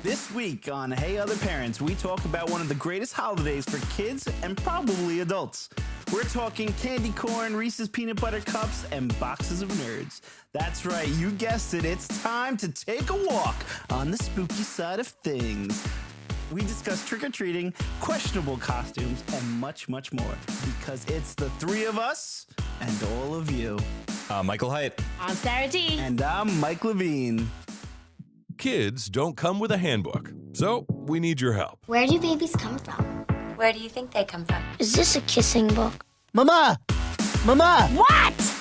This week on Hey Other Parents, we talk about one of the greatest holidays for kids and probably adults. We're talking candy corn, Reese's peanut butter cups, and boxes of nerds. That's right, you guessed it. It's time to take a walk on the spooky side of things. We discuss trick-or-treating, questionable costumes, and much, much more. Because it's the three of us and all of you. I'm Michael Haidt. I'm Sara D. And I'm Mike Levine. Kids don't come with a handbook, so we need your help. Where do babies come from? Where do you think they come from? Is this a kissing book? Mama! Mama! What?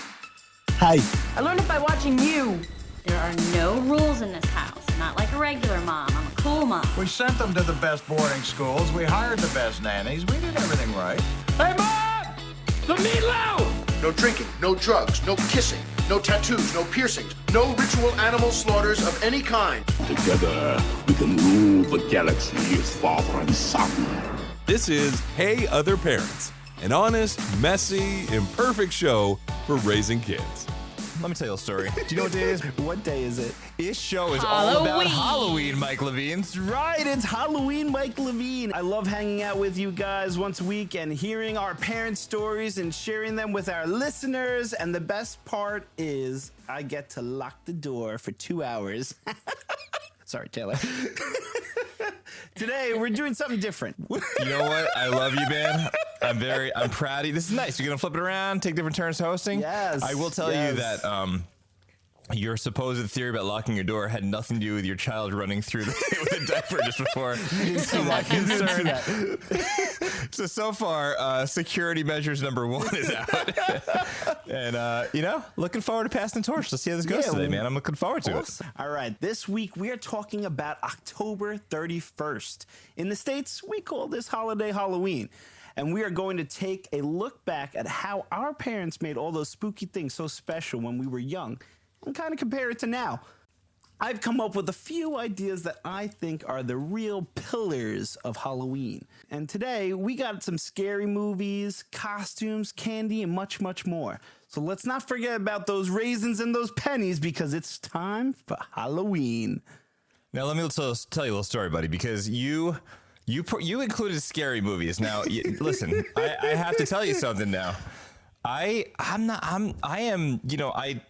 Hi. I learned it by watching you. There are no rules in this house. Not like a regular mom. I'm a cool mom. We sent them to the best boarding schools. We hired the best nannies. We did everything right. Hey, Mom! The meatloaf! No drinking, no drugs, no kissing, no tattoos, no piercings, no ritual animal slaughters of any kind. Together, we can rule the galaxy as father and son. This is Hey Other Parents, an honest, messy, imperfect show for raising kids. Let me tell you a story. Do you know what day it is? What day is it? This show is all about Halloween, Mike Levine. That's right, it's Halloween, Mike Levine. I love hanging out with you guys once a week and hearing our parents' stories and sharing them with our listeners. And the best part is I get to lock the door for 2 hours. Sorry, Taylor. Today, we're doing something different. You know what? I love you, man. I'm proud of you. This is nice. You're going to flip it around, take different turns hosting? Yes. I will tell you that your supposed theory about locking your door had nothing to do with your child running through with a diaper just before. So my concern. So far, security measures number 1 is out. And, looking forward to passing the torch. Let's see how this goes today, man. I'm looking forward to it. All right. This week, we are talking about October 31st. In the States, we call this holiday Halloween. And we are going to take a look back at how our parents made all those spooky things so special when we were young and kind of compare it to now. I've come up with a few ideas that I think are the real pillars of Halloween. And today, we got some scary movies, costumes, candy, and much, much more. So let's not forget about those raisins and those pennies because it's time for Halloween. Now, let me tell you a little story, buddy, because you included scary movies. Now, listen, I have to tell you something now. I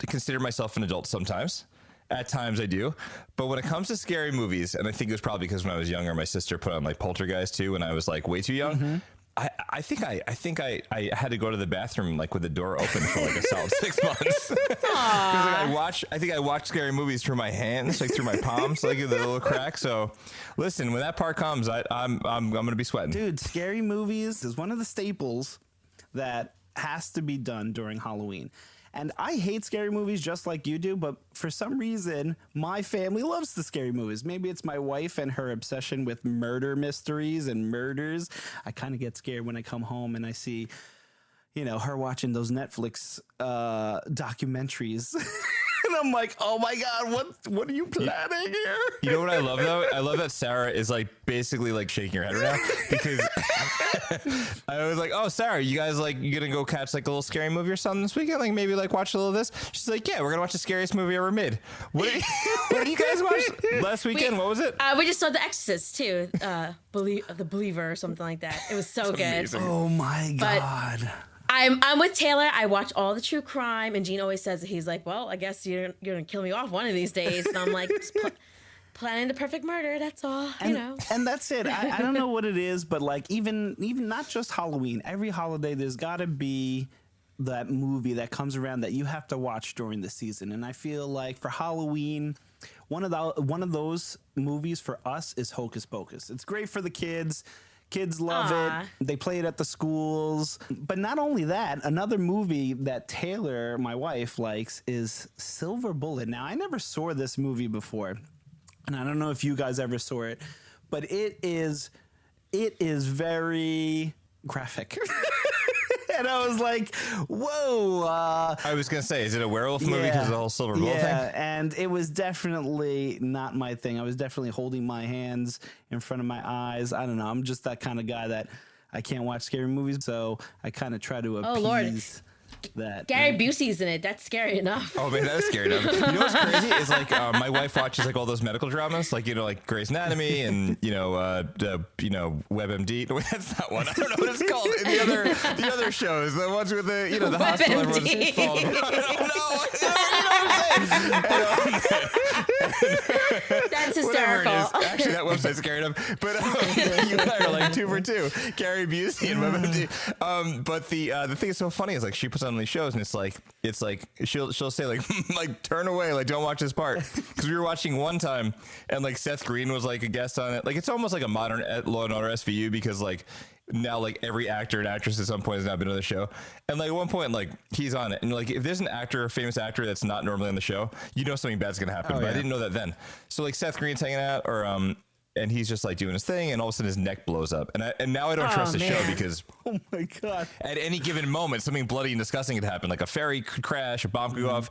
consider myself an adult sometimes. At times I do. But when it comes to scary movies, and I think it was probably because when I was younger, my sister put on like Poltergeist too when I was like way too young. Mm-hmm. I think I had to go to the bathroom like with the door open for like a solid 6 months. Because I watched scary movies through my hands, like through my palms, like the little crack. So listen, when that part comes, I'm gonna be sweating. Dude, scary movies is one of the staples that has to be done during Halloween. And I hate scary movies just like you do, but for some reason, my family loves the scary movies. Maybe it's my wife and her obsession with murder mysteries and murders. I kind of get scared when I come home and I see, her watching those Netflix documentaries. And I'm like, oh my God, what are you planning here? You know what I love though? I love that Sarah is like basically like shaking her head right now because I was like, oh, Sarah, you guys you gonna go catch like a little scary movie or something this weekend? Like maybe like watch a little of this? She's like, yeah, we're gonna watch the scariest movie ever made. What did you guys watch last weekend? What was it? We just saw The Exorcist too. The Believer or something like that. It was so good. Amazing. Oh my God. But I'm with Taylor. I watch all the true crime, and Gene always says that he's like, well, I guess you're gonna kill me off one of these days. And I'm like, just planning the perfect murder. That's all, And that's it. I don't know what it is, but like even not just Halloween. Every holiday, there's got to be that movie that comes around that you have to watch during the season. And I feel like for Halloween, one of those movies for us is Hocus Pocus. It's great for the kids. Kids love it. They play it at the schools. But not only that, another movie that Taylor, my wife, likes is Silver Bullet. Now, I never saw this movie before, and I don't know if you guys ever saw it, but it is very graphic. And I was like, whoa. I was going to say, is it a werewolf movie because of the whole silver bullet thing? Yeah, and it was definitely not my thing. I was definitely holding my hands in front of my eyes. I don't know. I'm just that kind of guy that I can't watch scary movies, so I kind of try to appease. Oh, Lord. that. Gary Busey's in it. That's scary enough. Oh man, that is scary enough. You know what's crazy is like my wife watches like all those medical dramas, like like Grey's Anatomy and WebMD. No, wait, that's not one. I don't know what it's called. And the other shows, the ones with the the hospital everyone's falling. That's hysterical. Actually, that website's scary enough. But you and I are like 2 for 2. Gary Busey and WebMD. But the thing that's so funny is like she puts on these shows and it's like she'll say like turn away, like don't watch this part, because we were watching one time and like Seth Green was like a guest on it. Like it's almost like a modern Law and Order SVU, because like now like every actor and actress at some point has now been on the show, and like at one point like he's on it, and like if there's an actor or famous actor that's not normally on the show, something bad's gonna happen. But I didn't know that then. So like Seth Green's hanging out, or and he's just like doing his thing, and all of a sudden his neck blows up, and now I don't trust the show, because oh my god, at any given moment something bloody and disgusting could happen, like a ferry could crash, a bomb could go off.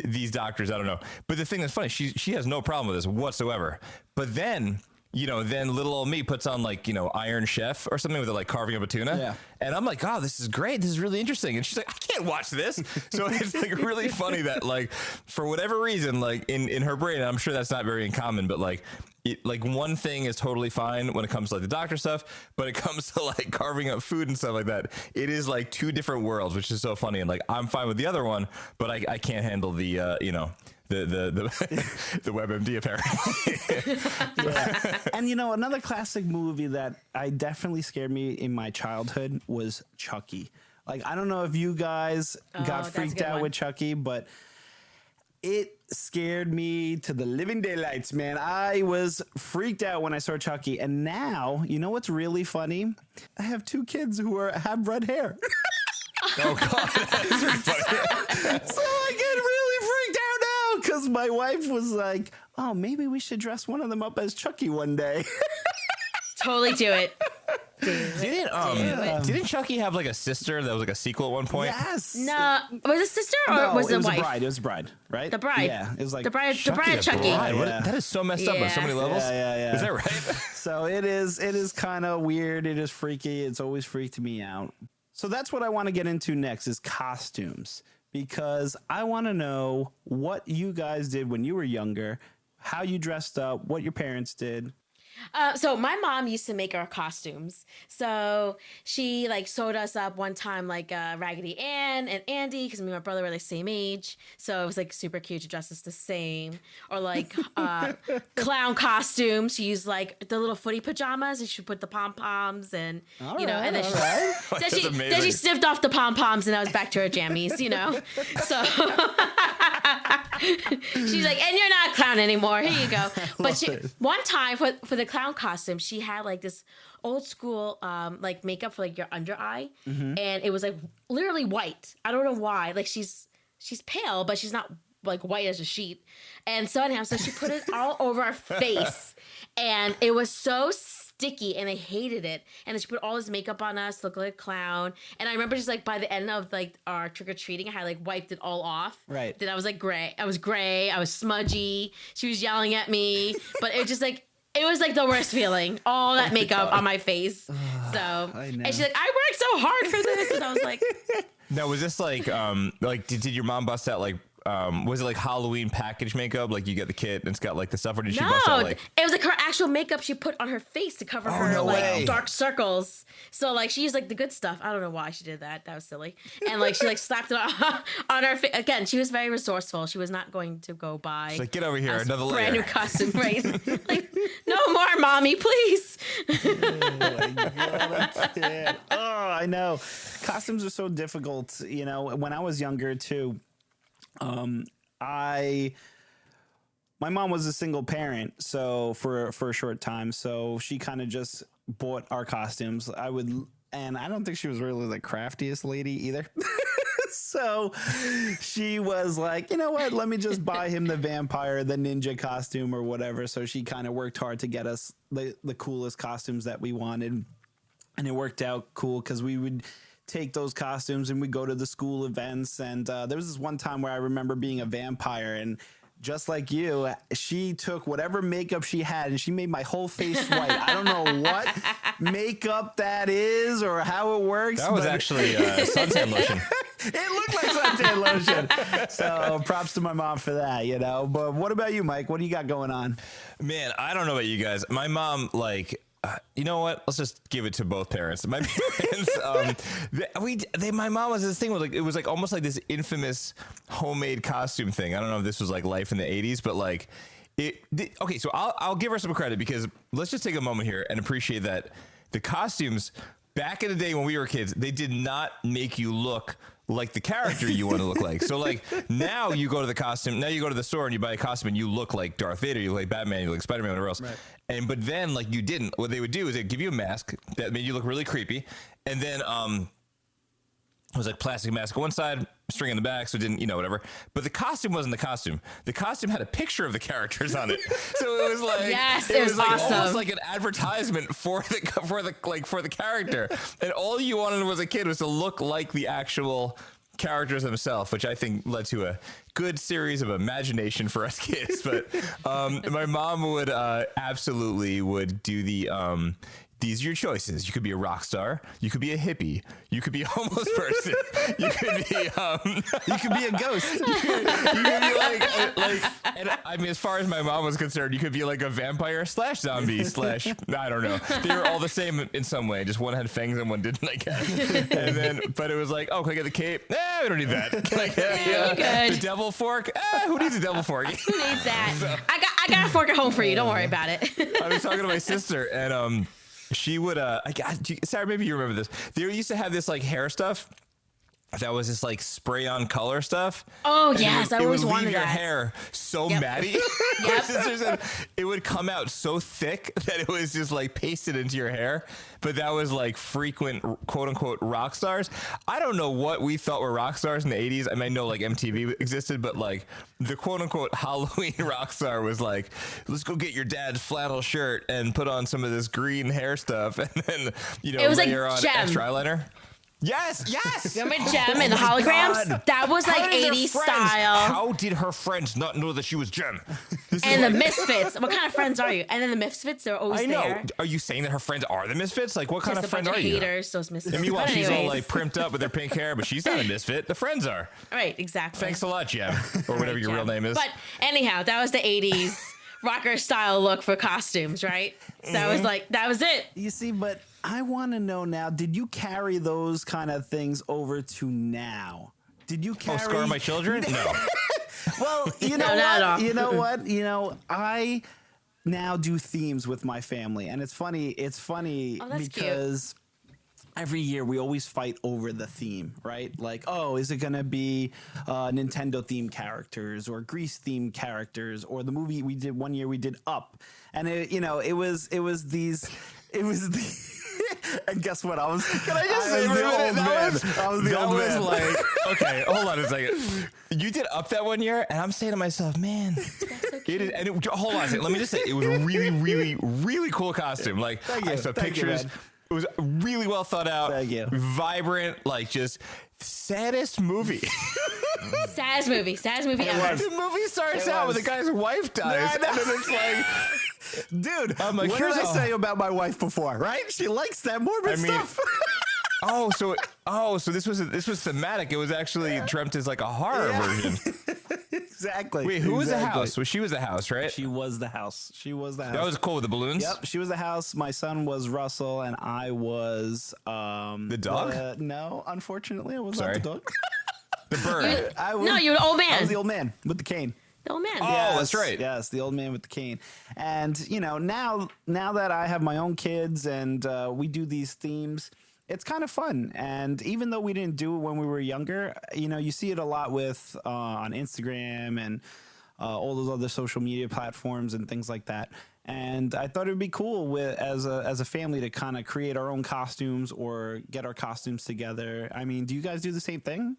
These doctors, I don't know, but the thing that's funny, she has no problem with this whatsoever. But then then little old me puts on like Iron Chef or something with it, like carving up a tuna, and I'm like, oh, this is great, this is really interesting, and she's like, I can't watch this. So it's like really funny that like for whatever reason, like in her brain, and I'm sure that's not very uncommon, but like one thing is totally fine when it comes to like the doctor stuff, but it comes to like carving up food and stuff like that, it is like two different worlds, which is so funny. And like I'm fine with the other one, but I can't handle the the WebMD apparently. Yeah. And another classic movie that I definitely scared me in my childhood was Chucky. Like I don't know if you guys got freaked out with Chucky, but it scared me to the living daylights, man. I was freaked out when I saw Chucky. And now, what's really funny? I have 2 kids who have red hair. Oh, God. That's really funny. So I get really freaked out now because my wife was like, oh, maybe we should dress one of them up as Chucky one day. Totally do it. Didn't Chucky have like a sister that was like a sequel at one point? Yes. No, was it sister or was it was wife? a bride. It was a bride, right? The bride. Yeah, it was like the bride of Chucky. Yeah. That is so messed up on so many levels. Yeah. Is that right? So it is kind of weird. It is freaky. It's always freaked me out. So that's what I want to get into next is costumes, because I want to know what you guys did when you were younger, how you dressed up, what your parents did. So my mom used to make our costumes. So she like sewed us up one time like Raggedy Ann and Andy, because me and my brother were the same age. So it was like super cute to dress us the same. Or like clown costumes. She used like the little footy pajamas, and she put the pom-poms and and then she sniffed off the pom-poms, and I was back to her jammies, So she's like, and you're not a clown anymore. Here you go. But one time for the clown costume, she had like this old school like makeup for like your under eye, and it was like literally white. I don't know why. Like she's pale, but she's not like white as a sheet. And so anyhow, so she put it all over her face, and it was so sticky, and I hated it. And then she put all this makeup on us, looked like a clown. And I remember just like by the end of like our trick or treating, I had like wiped it all off. Right. Then I was like gray. I was gray. I was smudgy. She was yelling at me, but it just like. It was like the worst feeling. All that makeup on my face. So, and she's like, I worked so hard for this. And I was like, now, was this like did your mom bust out like, was it like Halloween package makeup? Like you get the kit and it's got like the stuff, or did she bust out like? It was like her actual makeup she put on her face to cover her like dark circles. So like she used like the good stuff. I don't know why she did that. That was silly. And like she like slapped it on her face. Again, she was very resourceful. She was not going to go buy. She's like, get over here, another layer. Brand new costume, right? Like, no more, mommy, please. Oh my God, I know. Costumes are so difficult. When I was younger too. My mom was a single parent, so for a short time, so she kind of just bought our costumes. And I don't think she was really the craftiest lady either. So she was like, you know what, let me just buy him the vampire, the ninja costume or whatever. So she kind of worked hard to get us the coolest costumes that we wanted. And it worked out cool because we would take those costumes and we go to the school events. And there was this one time where I remember being a vampire, and just like you, she took whatever makeup she had and she made my whole face white. I don't know what makeup that is or how it works. That was actually suntan lotion. It looked like suntan lotion. So props to my mom for that, you know. But what about you, Mike? What do you got going on? Man, I don't know about you guys. My mom, like, you know what? Let's just give it to both parents. My parents, my mom was this thing where, like, it was like almost like this infamous homemade costume thing. I don't know if this was like life in the 80s, but like okay, so I'll give her some credit, because let's just take a moment here and appreciate that the costumes back in the day when we were kids, they did not make you look like the character you want to look like. So like now you go to the store and you buy a costume and you look like Darth Vader, you look like Batman, you look like Spider-Man, whatever else. Right. But then like you didn't. What they would do is they'd give you a mask that made you look really creepy, and then it was like plastic mask on one side, string in the back, so it didn't, whatever. But the costume wasn't the costume. The costume had a picture of the characters on it, so it was like it was like awesome. almost like an advertisement for the character. And all you wanted as a kid was to look like the actual characters themselves, which I think led to a good series of imagination for us kids. But my mom would absolutely would do the. These are your choices. You could be a rock star. You could be a hippie. You could be a homeless person. You could be you could be a ghost. You could be like, and I mean, as far as my mom was concerned, you could be like a vampire / zombie / I don't know. They were all the same in some way. Just one had fangs and one didn't, I guess. And then, but it was like, oh, can I get the cape? We don't need that. Can I get the devil fork? Who needs a devil fork? Who needs that? So, I got a fork at home for you. Don't worry about it. I was talking to my sister, and she would, Sarah, maybe you remember this. They used to have this like hair stuff that was this like spray on color stuff. Oh, yes. I always wanted that. Your hair so matty. My sister said it would come out so thick that it was just like pasted into your hair. But that was like frequent quote unquote rock stars. I don't know what we thought were rock stars in the 80s. I mean, I know like MTV existed, but like the quote unquote Halloween rock star was like, let's go get your dad's flannel shirt and put on some of this green hair stuff. And then, it was layer like on Gem. extra eyeliner. Yes. Remember Gem and the holograms? God. That was like 80s style. How did her friends not know that she was Gem? And the Misfits. What kind of friends are you? And then the Misfits, they're always there. I know. Are you saying that her friends are the Misfits? Like, what kind of friend are you? Haters, those Misfits. And meanwhile, she's all like primped up with her pink hair, but she's not a Misfit. The friends are. Right, exactly. Thanks a lot, Gem. Or whatever your real name is. But anyhow, that was the 80s rocker style look for costumes, right? So that was it. You see, but I want to know now, did you carry those kind of things over to now? Did you carry... Oh, scar my children? No. Well, you know what? You know what? I now do themes with my family, and it's funny because every year we always fight over the theme, right? Like, oh, is it going to be Nintendo themed characters or Grease themed characters, or the movie we did one year we did Up, and it was the and guess what? I was the old man. Like, okay, hold on a second. You did Up that one year, and I'm saying to myself, man, it is. And hold on a second. Let me just say, it was a really, really, really cool costume. Like, I saw pictures. It was really well thought out. Thank you. Vibrant, like just saddest movie. Saddest movie ever. The movie starts out with the guy's wife dies, and then it's like. Dude, I'm like, what did I say about my wife before? Right? She likes that morbid stuff. So this was thematic. It was actually dreamt as like a horror version. Exactly. Wait, who was the house? She was the house, right? She was the house. That was cool with the balloons. Yep, she was the house. My son was Russell, and I was the dog. No, unfortunately, I was not the dog. The bird. You were the old man. I was the old man with the cane. The old man. Oh, yes, that's right. Yes, the old man with the cane. And now that I have my own kids and we do these themes, it's kind of fun. And even though we didn't do it when we were younger, you see it a lot with on Instagram and all those other social media platforms and things like that. And I thought it'd be cool as a family to kind of create our own costumes or get our costumes together. I mean, do you guys do the same thing?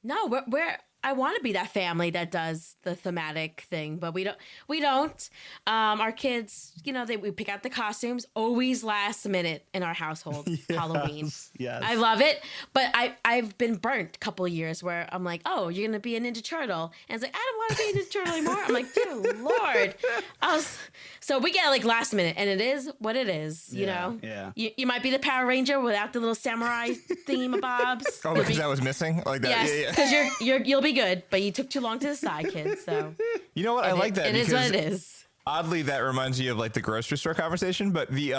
No, we're I want to be that family that does the thematic thing, but we don't. Our kids, we pick out the costumes always last minute in our household. Halloween. Yes. I love it, but I've been burnt a couple of years where I'm like, oh, you're gonna be a Ninja Turtle, and it's like, I don't want to be a Ninja Turtle anymore. I'm like, dear Lord. So we get like last minute, and it is what it is. Yeah. You might be the Power Ranger without the little samurai thingamabobs. Oh, because that was missing like that. Yes, because you'll be good, but you took too long to decide, kid. So you know what? I like that. It is what it is. Oddly, that reminds me of like the grocery store conversation, but the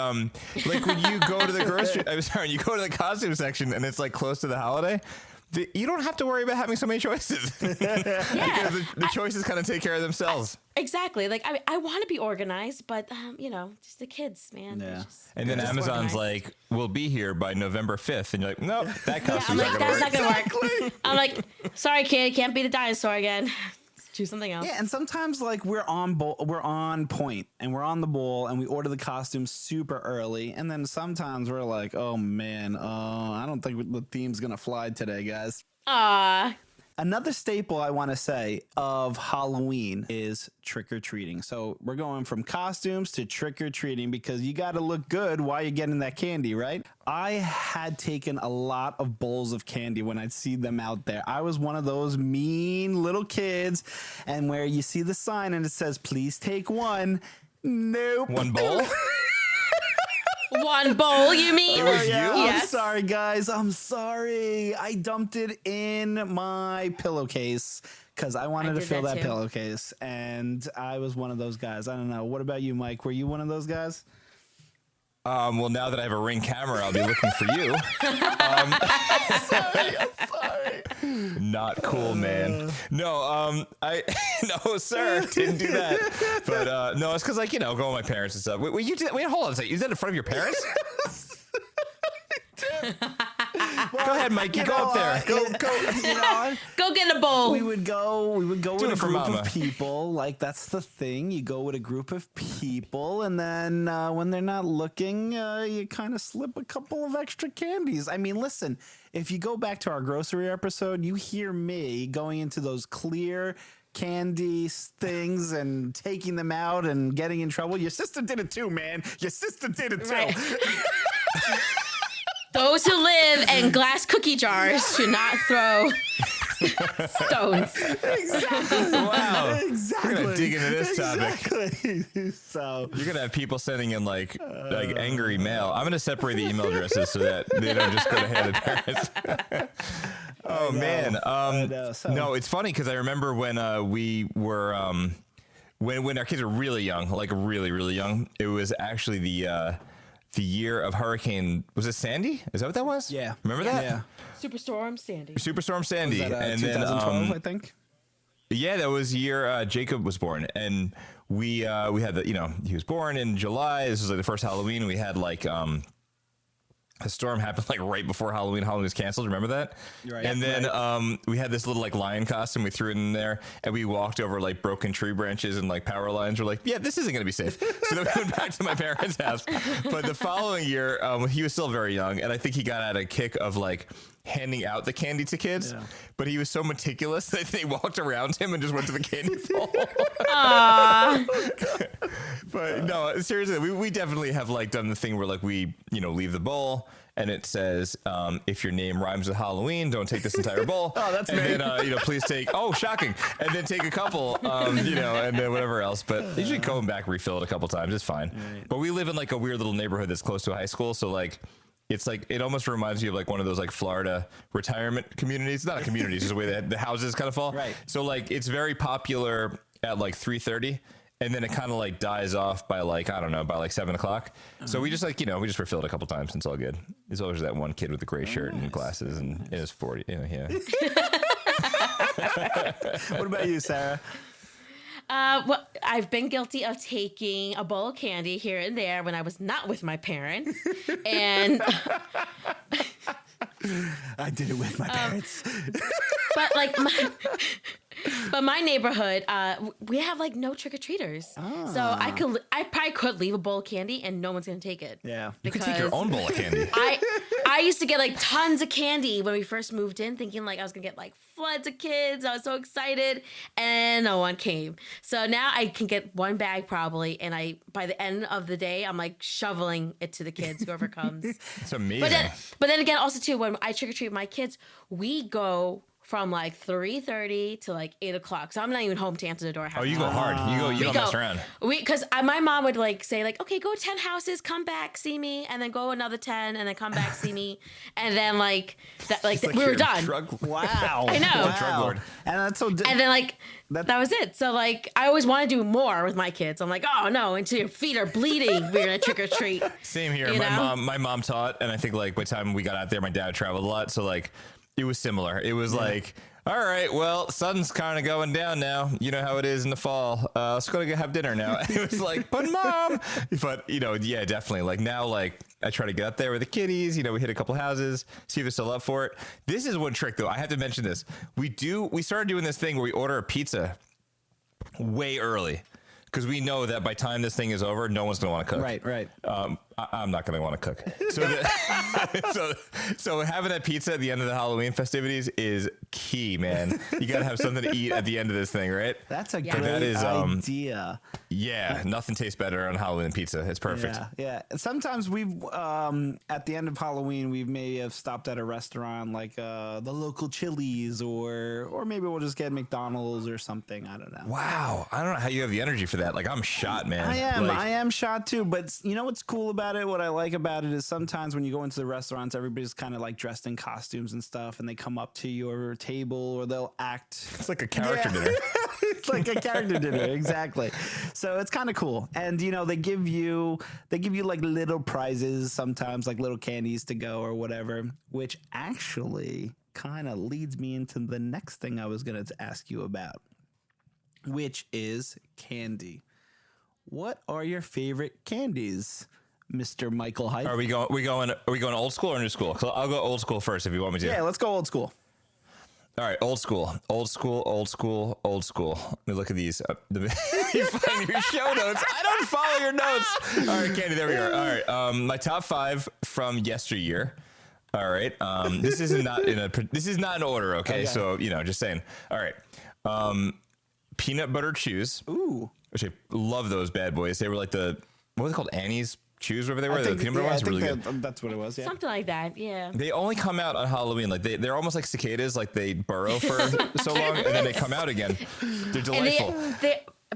like when you go to the you go to the costume section and it's like close to the holiday. You don't have to worry about having so many choices because the choices kind of take care of themselves. Exactly. Like I want to be organized, but just the kids, man. Yeah. And then Amazon's like, we'll be here by November 5th, and you're like, nope, that costume's I'm like, not that's gonna work. not gonna work. I'm like, sorry, kid, can't be the dinosaur again. Choose something else. Yeah, and sometimes like we're on point and we're on the ball and we order the costumes super early, and then sometimes we're like, oh man, I don't think the theme's gonna fly today, guys. Another staple I want to say of Halloween is trick-or-treating. So we're going from costumes to trick-or-treating because you got to look good while you're getting that candy, right? I had taken a lot of bowls of candy when I'd see them out there. I was one of those mean little kids, and where you see the sign and it says, please take one. Nope. One bowl? One bowl, you mean? It was you? Yes. I'm sorry, guys. I'm sorry. I dumped it in my pillowcase because I wanted to fill that pillowcase. And I was one of those guys. I don't know. What about you, Mike? Were you one of those guys? Well, now that I have a Ring camera, I'll be looking for you. I'm sorry. Not cool, man. No, no, sir, didn't do that. But no, it's because like going with my parents and stuff. Wait, you did? Wait, hold on a second. You did that in front of your parents? Go ahead, Mike. You go up there. Go. Go get a bowl. We would go with a it for group mama. of people. Like that's the thing. You go with a group of people, and then when they're not looking, you kind of slip a couple of extra candies. I mean, listen, if you go back to our grocery episode, you hear me going into those clear candy things and taking them out and getting in trouble. Your sister did it too, man. Your sister did it too. Right. Those who live in glass cookie jars should not throw stones. Exactly. Wow. Exactly. We're gonna dig into this topic. Exactly. So You're gonna have people sending in like angry mail. I'm gonna separate the email addresses so that they don't just go to hand the parents. Oh man. No, it's funny because I remember when we were when our kids were really young, like really, really young. It was actually the year of Hurricane. Was it Sandy? Is that what that was? Yeah. Remember that? Yeah. Superstorm Sandy. Superstorm Sandy. Was that, and 2012, then I think. yeah, that was the year Jacob was born, and we had the he was born in July. This was like the first Halloween. We had like a storm happened like right before Halloween. Halloween was canceled. Remember that? Right. And then we had this little like lion costume. We threw it in there, and we walked over like broken tree branches and like power lines. We're like, yeah, this isn't gonna be safe. So then we went back to my parents' house. But the following year, he was still very young, and I think he got out a kick of like handing out the candy to kids. Yeah. But he was so meticulous that they walked around him and just went to the candy bowl. But no, seriously, we definitely have like done the thing where like we leave the bowl and it says if your name rhymes with Halloween, don't take this entire bowl. Oh, that's and me. Then please take shocking, and then take a couple and then whatever else. But usually going back, refill it a couple times, it's fine. Right. But we live in like a weird little neighborhood that's close to a high school, so like it's like it almost reminds me of like one of those like Florida retirement communities. Not a community, it's just the way that the houses kind of fall. Right. So like it's very popular at like 3:30, and then it kind of like dies off by like I don't know, by like 7 o'clock. So we just like we just refill it a couple times and it's all good. There's always that one kid with the gray shirt and glasses and it was 40. Yeah. What about you, Sarah? Well, I've been guilty of taking a bowl of candy here and there when I was not with my parents, and I did it with my parents. But my neighborhood, we have like no trick or treaters, so I probably could leave a bowl of candy and no one's gonna take it. Yeah, you could take your own bowl of candy. I used to get like tons of candy when we first moved in, thinking like I was gonna get like floods of kids. I was so excited, and no one came. So now I can get one bag probably, and by the end of the day, I'm like shoveling it to the kids, whoever comes. It's amazing. But then again, also too, when I trick or treat my kids, we go from like 3:30 to like 8 o'clock. So I'm not even home to answer the door. Oh, you go hard. You don't mess around. Because my mom would like say like, okay, go 10 houses, come back, see me, and then go another 10, and then come back, see me, and then like that, like we were done. Wow, I know. Wow. And that's so. And then like that was it. So like I always want to do more with my kids. I'm like, oh no, until your feet are bleeding, we're gonna trick or treat. Same here. My mom taught, and I think like by the time we got out there, my dad traveled a lot, so like. It was similar. It was like, all right, well, sun's kind of going down now. You know how it is in the fall. Let's go have dinner now. It was like, but mom, but yeah, definitely. Like now, like I try to get up there with the kiddies. We hit a couple houses, see if they're still up for it. This is one trick though. I have to mention this. We started doing this thing where we order a pizza way early. Because we know that by the time this thing is over, no one's going to want to cook. Right. I'm not going to want to cook. So having that pizza at the end of the Halloween festivities is key, man. You got to have something to eat at the end of this thing, right? That's a great idea. Yeah, nothing tastes better on Halloween than pizza. It's perfect. Yeah. Sometimes we've at the end of Halloween, we may have stopped at a restaurant like the local Chili's, or maybe we'll just get McDonald's or something. I don't know. Wow, I don't know how you have the energy for that. Like I'm shot, man. I am shot too. But you know what's cool about it? What I like about it is sometimes when you go into the restaurants, everybody's kind of like dressed in costumes and stuff, and they come up to your table or they'll act. It's like a character dinner. It's like a character dinner, exactly. So it's kind of cool, and they give you like little prizes sometimes, like little candies to go or whatever, which actually kind of leads me into the next thing I was going to ask you about, which is candy. What are your favorite candies, Mr. Michael Hyde? Are we going old school or new school? So I'll go old school first if you want me to. Yeah, let's go old school. All right, old school. Let me look at these. You find your show notes. I don't follow your notes. All right, Candy, there we are. All right, my top 5 from yesteryear. All right, this is not in order. Okay, so just saying. All right, peanut butter chews. Ooh, which I love those bad boys. They were like what were they called? Annie's chews, whatever they were. The peanut butter ones were really good. That's what it was. Yeah, something like that. Yeah. They only come out on Halloween. Like they're almost like cicadas. Like they burrow for so long and then they come out again. They're delightful.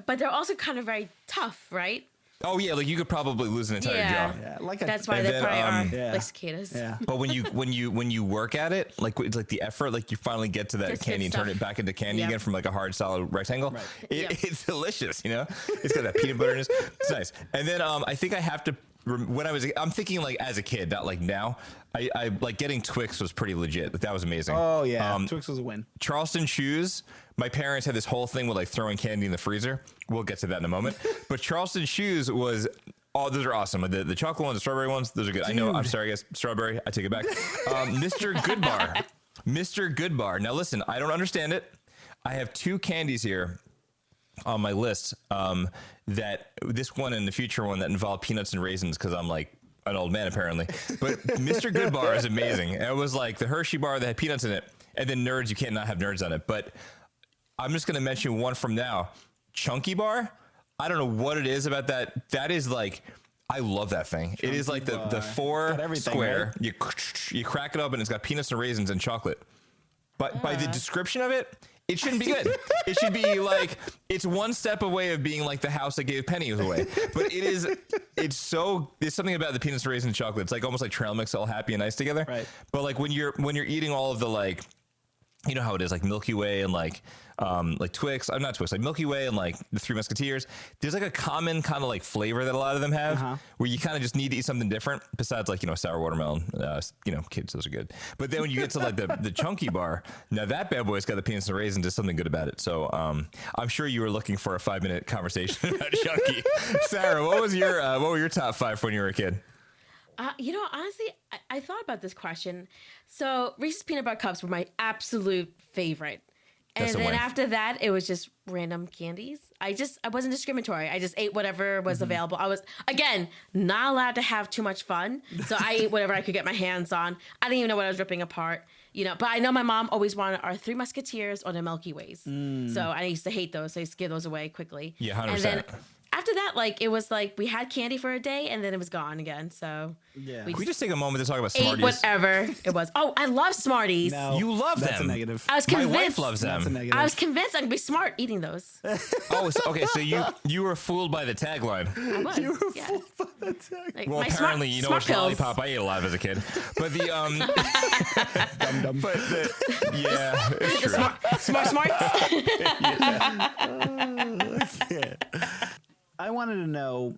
But they're also kind of very tough, right? Oh yeah, like you could probably lose an entire jaw. Yeah, that's why they probably are like cicadas. Yeah. But when you work at it, like it's like the effort, like you finally get to that candy and turn it back into candy again from like a hard solid rectangle. Right. It's delicious, It's got that peanut butter in it. It's nice. And then I think I have to. When I'm thinking like as a kid, not like now. I like getting Twix was pretty legit. Like, that was amazing. Oh yeah, Twix was a win. Charleston Chews. My parents had this whole thing with like throwing candy in the freezer. We'll get to that in a moment. But Charleston Chews was. Oh, those are awesome. The chocolate ones, the strawberry ones, those are good. Dude. I know. I'm sorry, guys. Strawberry. I take it back. Mr. Goodbar. Mr. Goodbar. Now listen, I don't understand it. I have 2 candies here on my list. That this one and the future one that involve peanuts and raisins because I'm like an old man apparently. But Mr. Goodbar is amazing. It was like the Hershey bar that had peanuts in it, and then Nerds, you can't not have Nerds on it. But I'm just gonna mention one from now, Chunky Bar. I don't know what it is about that. That is like, I love that thing. Chunky it is like the 4 square. Right? You crack it up and it's got peanuts and raisins and chocolate. But by the description of it. It shouldn't be good. It should be like, it's one step away of being like the house that gave pennies away. But there's something about the peanuts, raisins, and chocolate. It's like almost like trail mix all happy and nice together. Right. But like when you're eating all of the like, you know how it is, like Milky Way and like Twix. I'm not Twix, like Milky Way and like the Three Musketeers. There's like a common kind of like flavor that a lot of them have, where you kind of just need to eat something different. Besides like sour watermelon. Kids, those are good. But then when you get to like the Chunky Bar, now that bad boy's got the peanuts and raisins. There's something good about it. So I'm sure you were looking for a 5-minute conversation about Chunky. Sarah, what were your top 5 when you were a kid? Honestly, I thought about this question. So Reese's Peanut Butter Cups were my absolute favorite. And then after that, it was just random candies. I wasn't discriminatory. I just ate whatever was available. I was, again, not allowed to have too much fun. So I ate whatever I could get my hands on. I didn't even know what I was ripping apart. But I know my mom always wanted our Three Musketeers or the Milky Ways. So I used to hate those. So I used to give those away quickly. Yeah, 100%. And then after that, it was we had candy for a day and then it was gone again. So Can we just take a moment to talk about Smarties? Ate whatever it was. Oh, I love Smarties. No, you love that's them. a negative. I was convinced. My wife loves them. That's a negative. I was convinced I could be smart eating those. Okay. So you were fooled by the tagline. I was. You were yeah. fooled by that tagline. Well, my apparently, you know smart which lollipop I ate a lot as a kid. But the Dum-dum. but yeah, it's true. Smarts. Yeah. I wanted to know,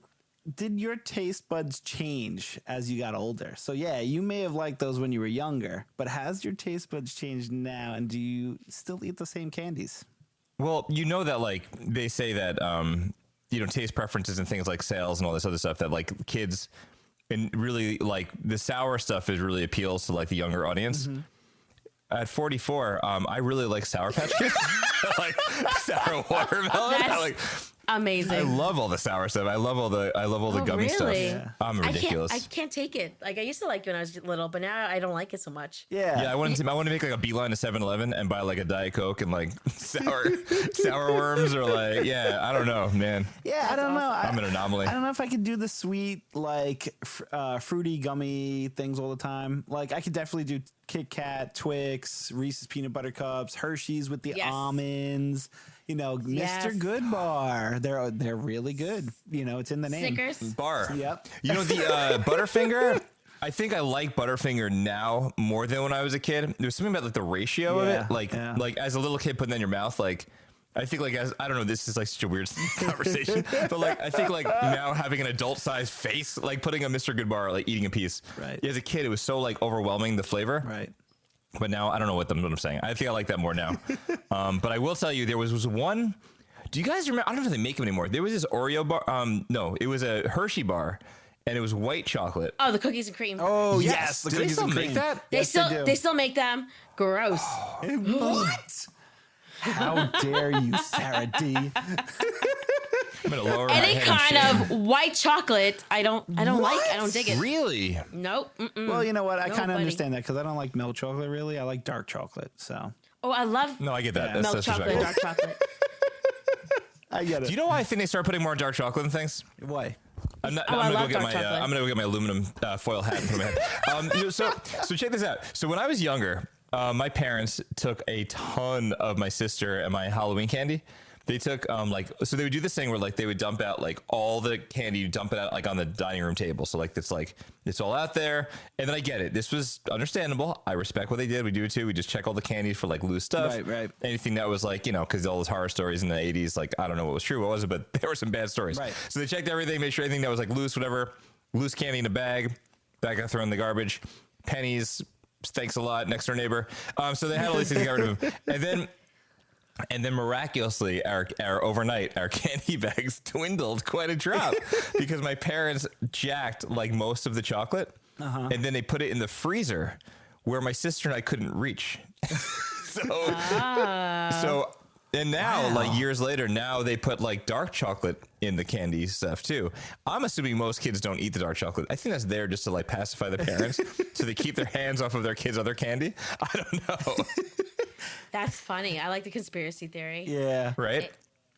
did your taste buds change as you got older? So yeah, you may have liked those when you were younger, but has your taste buds changed now, and do you still eat the same candies? Well, that they say that taste preferences and things like sales and all this other stuff that kids and really the sour stuff really appeals to the younger audience. Mm-hmm. At 44, I really like Sour Patch Kids. Like sour watermelon. Amazing. I love all the sour stuff. I love all the gummy stuff. Yeah. I'm ridiculous. I can't take it. I used to like it when I was little, but now I don't like it so much. Yeah. I want to make a beeline to 7-Eleven and buy a Diet Coke and sour worms or I don't know, man. Yeah, I don't know. I'm an anomaly. I don't know if I could do the sweet fruity gummy things all the time. I could definitely do Kit Kat, Twix, Reese's peanut butter cups, Hershey's with the almonds. Mr. Good Bar. They're really good. It's in the name. Snickers. Bar. Yep. The Butterfinger. I think I like Butterfinger now more than when I was a kid. There's something about the ratio of it. As a little kid putting it in your mouth, I think as I don't know, this is such a weird conversation, but I think now having an adult sized face, putting a Mr. Good Bar, eating a piece. Right. As a kid, it was so overwhelming, the flavor. Right. But now I don't know what I'm saying. I think I like that more now. But I will tell you, there was one. Do you guys remember? I don't know if they make them anymore. There was this Oreo bar. No, it was a Hershey bar, and it was white chocolate. Oh, the cookies and cream. Oh yes, the do cookies they still and make cream. that? They still make them. Gross. What? How dare you, Sarah D? I'm gonna lower Any my head kind in shame. of white chocolate, I don't like. I don't dig it. Really? Nope. Mm-mm. Well, you know what? I No, kind of buddy. understand that because I don't like milk chocolate really. I like dark chocolate. So Oh, I love No, I get that. milk That's chocolate, dark disrespectful. chocolate. I get it. Do you know why I think they started putting more dark chocolate in things? Why? I'm I gonna love go get dark my chocolate. I'm gonna go get my aluminum foil hat and put it on my head. So check this out. So when I was younger, my parents took a ton of my sister and my Halloween candy. They took so they would do this thing where they would dump out all the candy, dump it out on the dining room table. So it's all out there. And then I get it. This was understandable. I respect what they did. We do it too. We just check all the candy for loose stuff. Right. Anything that was because all those horror stories in the 80s, I don't know what was true, what wasn't, but there were some bad stories. Right. So they checked everything, made sure anything that was loose, whatever, loose candy in a bag got thrown in the garbage. Pennies, thanks a lot, next door neighbor. So they had all these things to get rid of them. And then miraculously, our overnight, our candy bags dwindled quite a drop because my parents jacked most of the chocolate, and then they put it in the freezer where my sister and I couldn't reach. And now, years later, now they put dark chocolate in the candy stuff too. I'm assuming most kids don't eat the dark chocolate. I think that's there just to pacify the parents so they keep their hands off of their kids' other candy. I don't know. That's funny. I like the conspiracy theory. Yeah. Right?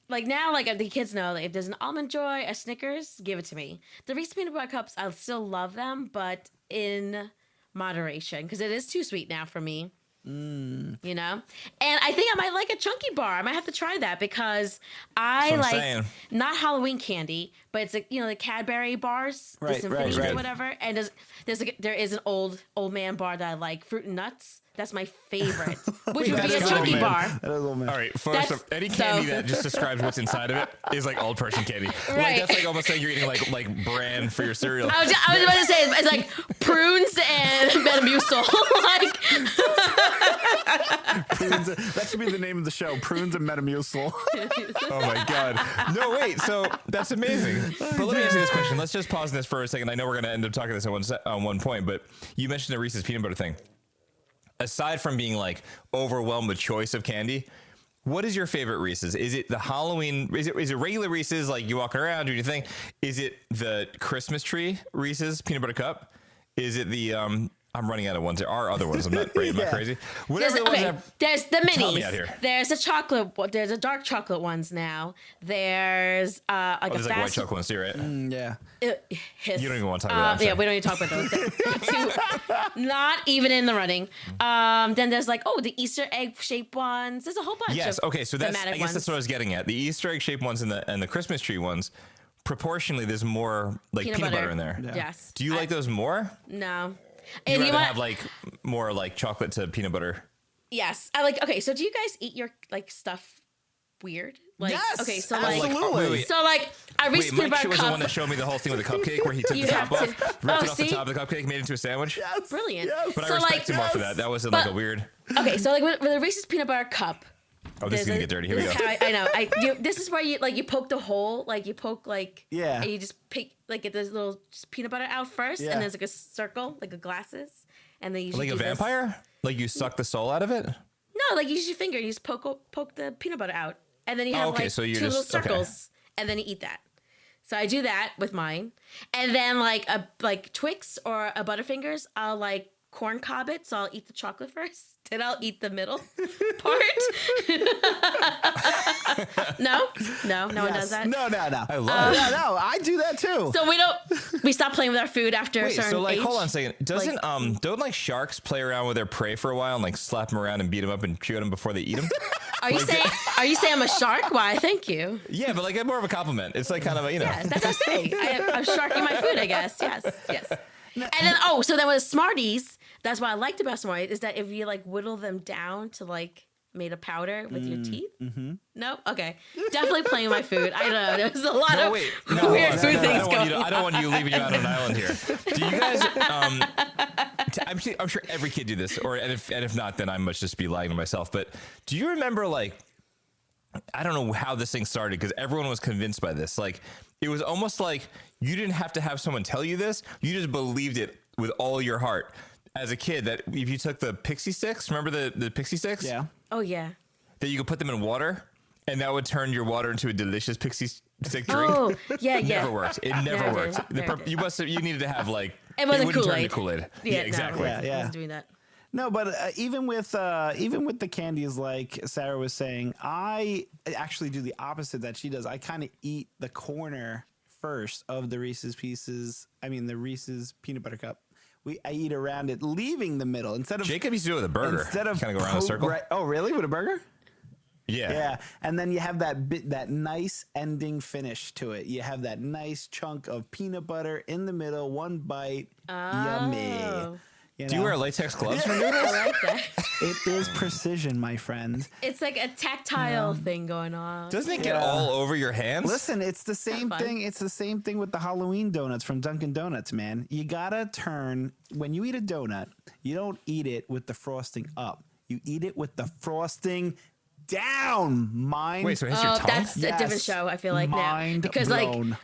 Now, the kids know if there's an Almond Joy, a Snickers, give it to me. The Reese's Peanut Butter Cups, I still love them, but in moderation because it is too sweet now for me. And I think I might like a chunky bar. I might have to try that because I like not Halloween candy, but it's the Cadbury bars, Right. or whatever. And there is an old man bar that I like, Fruit and Nuts. That's my favorite, which would be a chunky bar. That is old man. All right, first, any candy that just describes what's inside of it is old person candy. Right. That's almost saying you're eating bran for your cereal. I was about to say it's prunes and Metamucil. Prunes, that should be the name of the show. Prunes and Metamucil. Oh my God. No, wait. So that's amazing. But let me ask you this question. Let's just pause this for a second. I know we're going to end up talking this on one point, but you mentioned the Reese's peanut butter thing. Aside from being overwhelmed with choice of candy, What is your favorite Reese's? Is it the Halloween? Is it regular Reese's, like you walking around doing your thing? Is it the Christmas tree Reese's peanut butter cup? Is it the I'm running out of ones. There are other ones. I'm not am I crazy? There's, there's the Tell me out minis. here. There's a chocolate. There's a dark chocolate ones now. There's like there's like white chocolate ones too, right? Yeah. Hiss. You don't even want to talk about that. Yeah, we don't even talk about those. Not even in the running. Then there's like, the Easter egg shaped ones. There's a whole bunch. Yes. Of Okay. So that's. I guess ones. that's what I was getting at. The Easter egg shaped ones and the Christmas tree ones. Proportionally, there's more like peanut butter in there. Yeah. Yes. Do you like those more? No. You rather have like more like chocolate to peanut butter. Yes, I like. Okay, so do you guys eat your like stuff weird? Like, yes. Okay, so absolutely. Wait. So like, I Reese's peanut Mike butter was cup. the one that showed me the whole thing with the cupcake, where he took the top off, ripped it off the top of the cupcake, made it into a sandwich. Yes. Brilliant. Yes. But So, I respect like, him more for that. That wasn't like a weird. Okay, so like with the Reese's peanut butter cup. Oh, this is gonna get dirty. Here we go. I know. This is where you poke the hole, like you poke yeah, and you just pick get this little peanut butter out first, and there's like a circle, like a glasses, and then you Like a vampire? Like you suck the soul out of it? No, like you use your finger, you just poke the peanut butter out, and then you have so two you little just- okay. circles, and then you eat that. So I do that with mine, and then like Twix or a Butterfingers, I'll like corn cob it, so I'll eat the chocolate first, then I'll eat the middle part. No one does that. No. I love it. No, I do that too. So we stop playing with our food after a certain so like age. hold on a second. Doesn't don't like sharks play around with their prey for a while and like slap them around and beat them up and chew at them before they eat them? Are you saying I'm a shark? Why? Thank you. Yeah, but like more of a compliment. It's like kind of a, Yes, that's what I'm saying. I'm sharking my food, I guess. Yes. And then so then with Smarties, that's what I liked about Smarties is that if you like whittle them down to like made a powder with your teeth. Mm-hmm. No, okay, definitely playing with my food. I don't know. There's a lot of weird food things going on. I don't want you leaving you out on an island here. Do you guys? I'm sure every kid do this, and if not, then I must just be lying to myself. But do you remember like? I don't know how this thing started because everyone was convinced by this. Like it was almost like you didn't have to have someone tell you this. You just believed it with all your heart as a kid that if you took the pixie sticks, remember the pixie sticks? Yeah. Oh yeah. That you could put them in water and that would turn your water into a delicious pixie stick drink. Oh yeah. It never worked. It never worked. You needed to have like it wasn't Kool-Aid. Kool-Aid. Yeah, exactly. No, I wasn't doing that. No, but even with the candies, like Sarah was saying, I actually do the opposite that she does. I kind of eat the corner first of the Reese's Pieces. I mean, the Reese's peanut butter cup. I eat around it, leaving the middle instead of. Jacob used to do it with a burger. Instead of kind of go around a circle. Right, oh, really? With a burger? Yeah. Yeah, and then you have that nice ending finish to it. You have that nice chunk of peanut butter in the middle, one bite, yummy. Do you wear latex gloves when I like that. It is precision, my friend. It's like a tactile thing going on. Doesn't it get all over your hands? Listen, it's the same thing. It's the same thing with the Halloween donuts from Dunkin' Donuts, man. You gotta turn when you eat a donut. You don't eat it with the frosting up. You eat it with the frosting down. Wait, so it hits your tongue? That's a different show. I feel like Mind now because blown.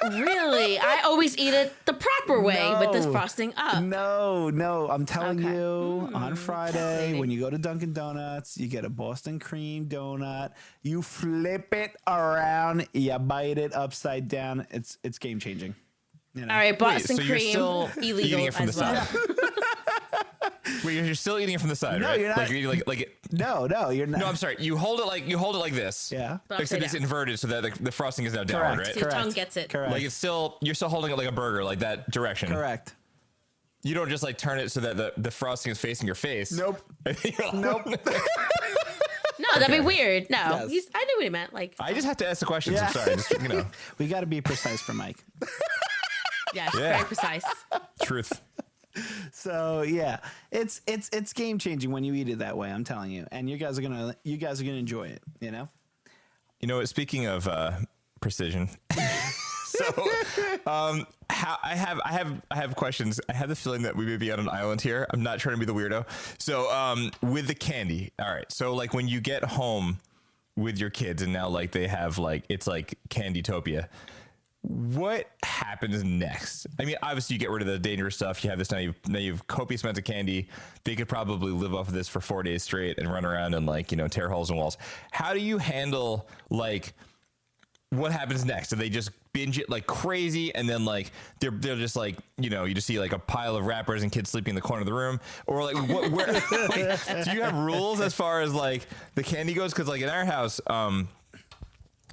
really, I always eat it the proper way with this frosting up. No, I'm telling you, on Friday fascinating. when you go to Dunkin' Donuts, you get a Boston cream donut. You flip it around, you bite it upside down. It's game changing. You know? All right, Boston so you're cream still illegal eating it from as the well. side. Wait, you're still eating it from the side, No, right? you're not. Like you're like it. No, you're not. No, I'm sorry. You hold it like this. Yeah. But Except upside it's down. inverted so that the frosting is now downward, Correct. right? So your tongue gets it. Correct. Like you're still holding it like a burger, like that direction. Correct. You don't just like turn it so that the frosting is facing your face. Nope. Nope. No, that'd be weird. No, Yes. I knew what he meant. Like, I just have to ask the questions. Yeah. I'm sorry. Just, We got to be precise for Mike. yes, Yeah. very precise. truth. So yeah, it's game changing when you eat it that way. I'm telling you, and you guys are gonna enjoy it. You know. You know what? Speaking of precision, so how I have questions. I have the feeling that we may be on an island here. I'm not trying to be the weirdo. So with the candy, all right. So like when you get home with your kids and now like they have like it's like Candytopia. happens next? I mean, obviously you get rid of the dangerous stuff. You have this now you've copious amounts of candy. They could probably live off of this for 4 days straight and run around and like, tear holes in walls. How do you handle like what happens next? Do they just binge it like crazy and then like they're just like, you just see like a pile of wrappers and kids sleeping in the corner of the room? Or like where like, do you have rules as far as like the candy goes? Because like in our house,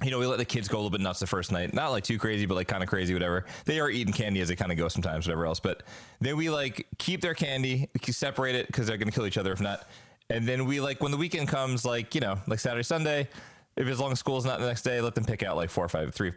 we let the kids go a little bit nuts the first night. Not like too crazy, but like kind of crazy, whatever. They are eating candy as they kind of go sometimes, whatever else. But then we like keep their candy, separate it because they're going to kill each other if not. And then we like when the weekend comes, like, like Saturday, Sunday, if as long as school's not the next day, let them pick out like 4 or 5, 3,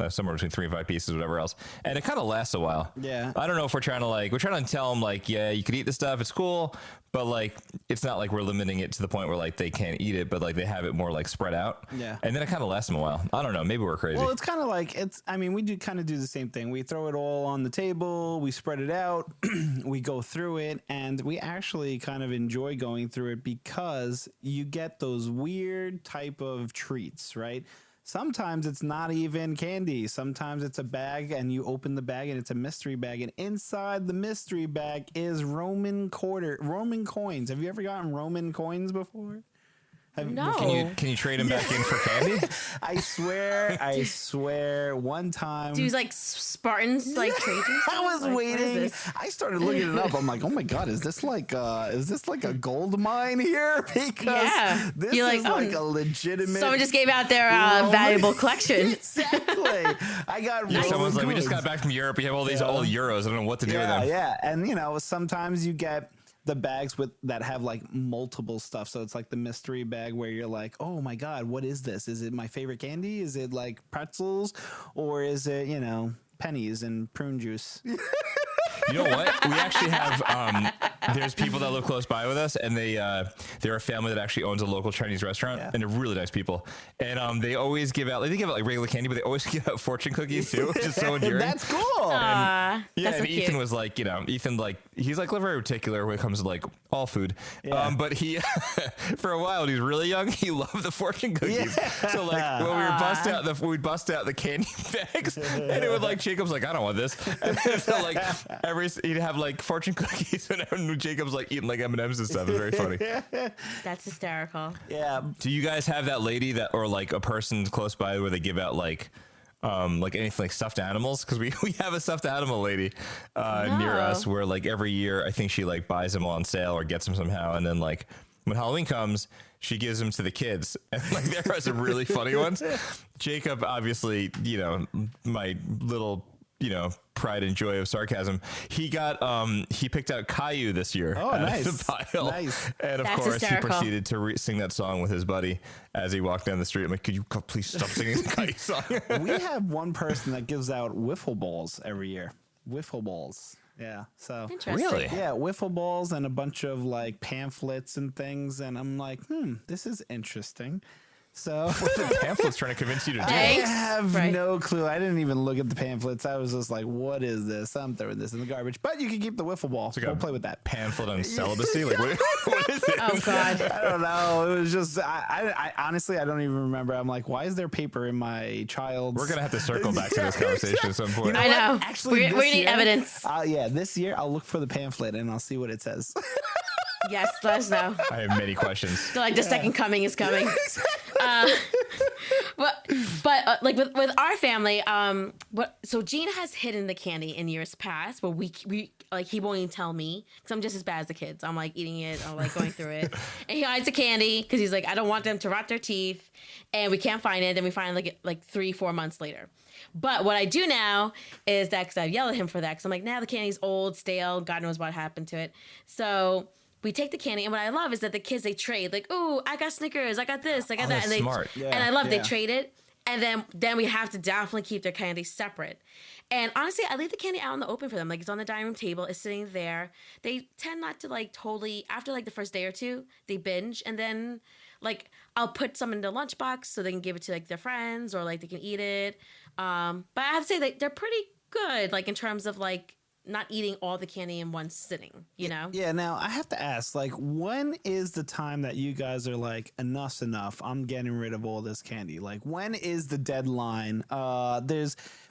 somewhere between 3 and 5 pieces, whatever else. And it kind of lasts a while. Yeah. I don't know if we're trying to tell them like, yeah, you could eat this stuff. It's cool. But like, it's not like we're limiting it to the point where like they can't eat it, but like they have it more like spread out. Yeah. And then it kind of lasts them a while. I don't know. Maybe we're crazy. Well, it's kind of like we do kind of do the same thing. We throw it all on the table, we spread it out, we go through it, and we actually kind of enjoy going through it because you get those weird type of treats, right? Sometimes it's not even candy. Sometimes it's a bag and you open the bag and it's a mystery bag. And inside the mystery bag is Roman coins. Have you ever gotten Roman coins before? No. Can you trade them back in for candy? I swear one time. Do you like Spartans like trade? I was waiting. I started looking it up. I'm like, oh my God, is this like a gold mine here? Because this is like a legitimate. Someone just gave out their valuable collection. Exactly. I got. Someone's like, we just got back from Europe. We have all these old euros. I don't know what to do with them. Yeah, and sometimes you get the bags that have like multiple stuff. So it's like the mystery bag where you're like, oh my God, what is this? Is it my favorite candy? Is it like pretzels? Or is it, pennies and prune juice? You know what? We actually have, there's people that live close by with us, and they're a family that actually owns a local Chinese restaurant, and they're really nice people. And they always give out, they give out like regular candy, but they always give out fortune cookies too, which is so endearing. That's cool. And, that's so and cute. Ethan was like, Ethan, like, he's like very particular when it comes to like all food. Yeah. But he, for a while, when he was really young, he loved the fortune cookies. So like when we'd bust out the candy bags, and it would like, Jacob's like, I don't want this. And then, so like he'd have like fortune cookies, and Jacob's like eating like M&Ms and stuff. It's very funny. That's hysterical. Yeah. Do you guys have that lady that, or like a person close by where they give out like anything like stuffed animals? Because we have a stuffed animal lady near us where like every year I think she like buys them on sale or gets them somehow, and then like when Halloween comes, she gives them to the kids. And like there are some really funny ones. Jacob, obviously, my little pride and joy of sarcasm. He picked out Caillou this year. Oh, nice. The pile. Nice. And of That's course, hysterical. he proceeded to sing that song with his buddy as he walked down the street. I'm like, could you please stop singing the Caillou song? We have one person that gives out wiffle balls every year. Wiffle balls. Yeah. So Interesting. Really? yeah, wiffle balls and a bunch of like pamphlets and things. And I'm like, this is interesting. So The pamphlet's trying to convince you to do I it. Thanks. have Right. no clue. I didn't even look at the pamphlets. I was just like, what is this? I'm throwing this in the garbage. But you can keep the wiffle ball. like We'll a play with that. Pamphlet on celibacy? Like, what is it? Oh God. I don't know. It was just, I honestly, I don't even remember. I'm like, why is there paper in my child's? We're going to have to circle back to this conversation at some point. I know. Actually, we this need year- evidence. This year I'll look for the pamphlet and I'll see what it says. Yes, let us know. I have many questions. So like the second coming is coming. But like with our family, so Gene has hidden the candy in years past, but we like he won't even tell me because I'm just as bad as the kids. I'm like eating it, I'm like going through it, and he hides the candy because he's like, I don't want them to rot their teeth, and we can't find it. Then we find like 3-4 months later. But what I do now is that because I yell at him for that because I'm like, now the candy's old, stale, God knows what happened to it. So we take the candy, and what I love is that the kids, they trade. Like, ooh, I got Snickers, I got this, I got that. That's And they smart. Yeah, and I love they yeah. trade it. And then we have to definitely keep their candy separate. And honestly, I leave the candy out in the open for them. Like, it's on the dining room table, it's sitting there. They tend not to like totally, after like the first day or two, they binge. And then like I'll put some in the lunchbox so they can give it to like their friends or like they can eat it. But I have to say, like, they're pretty good, like in terms of like not eating all the candy in one sitting, you know? Yeah, now I have to ask, like, when is the time that you guys are like, enough's enough? I'm getting rid of all this candy. Like, when is the deadline?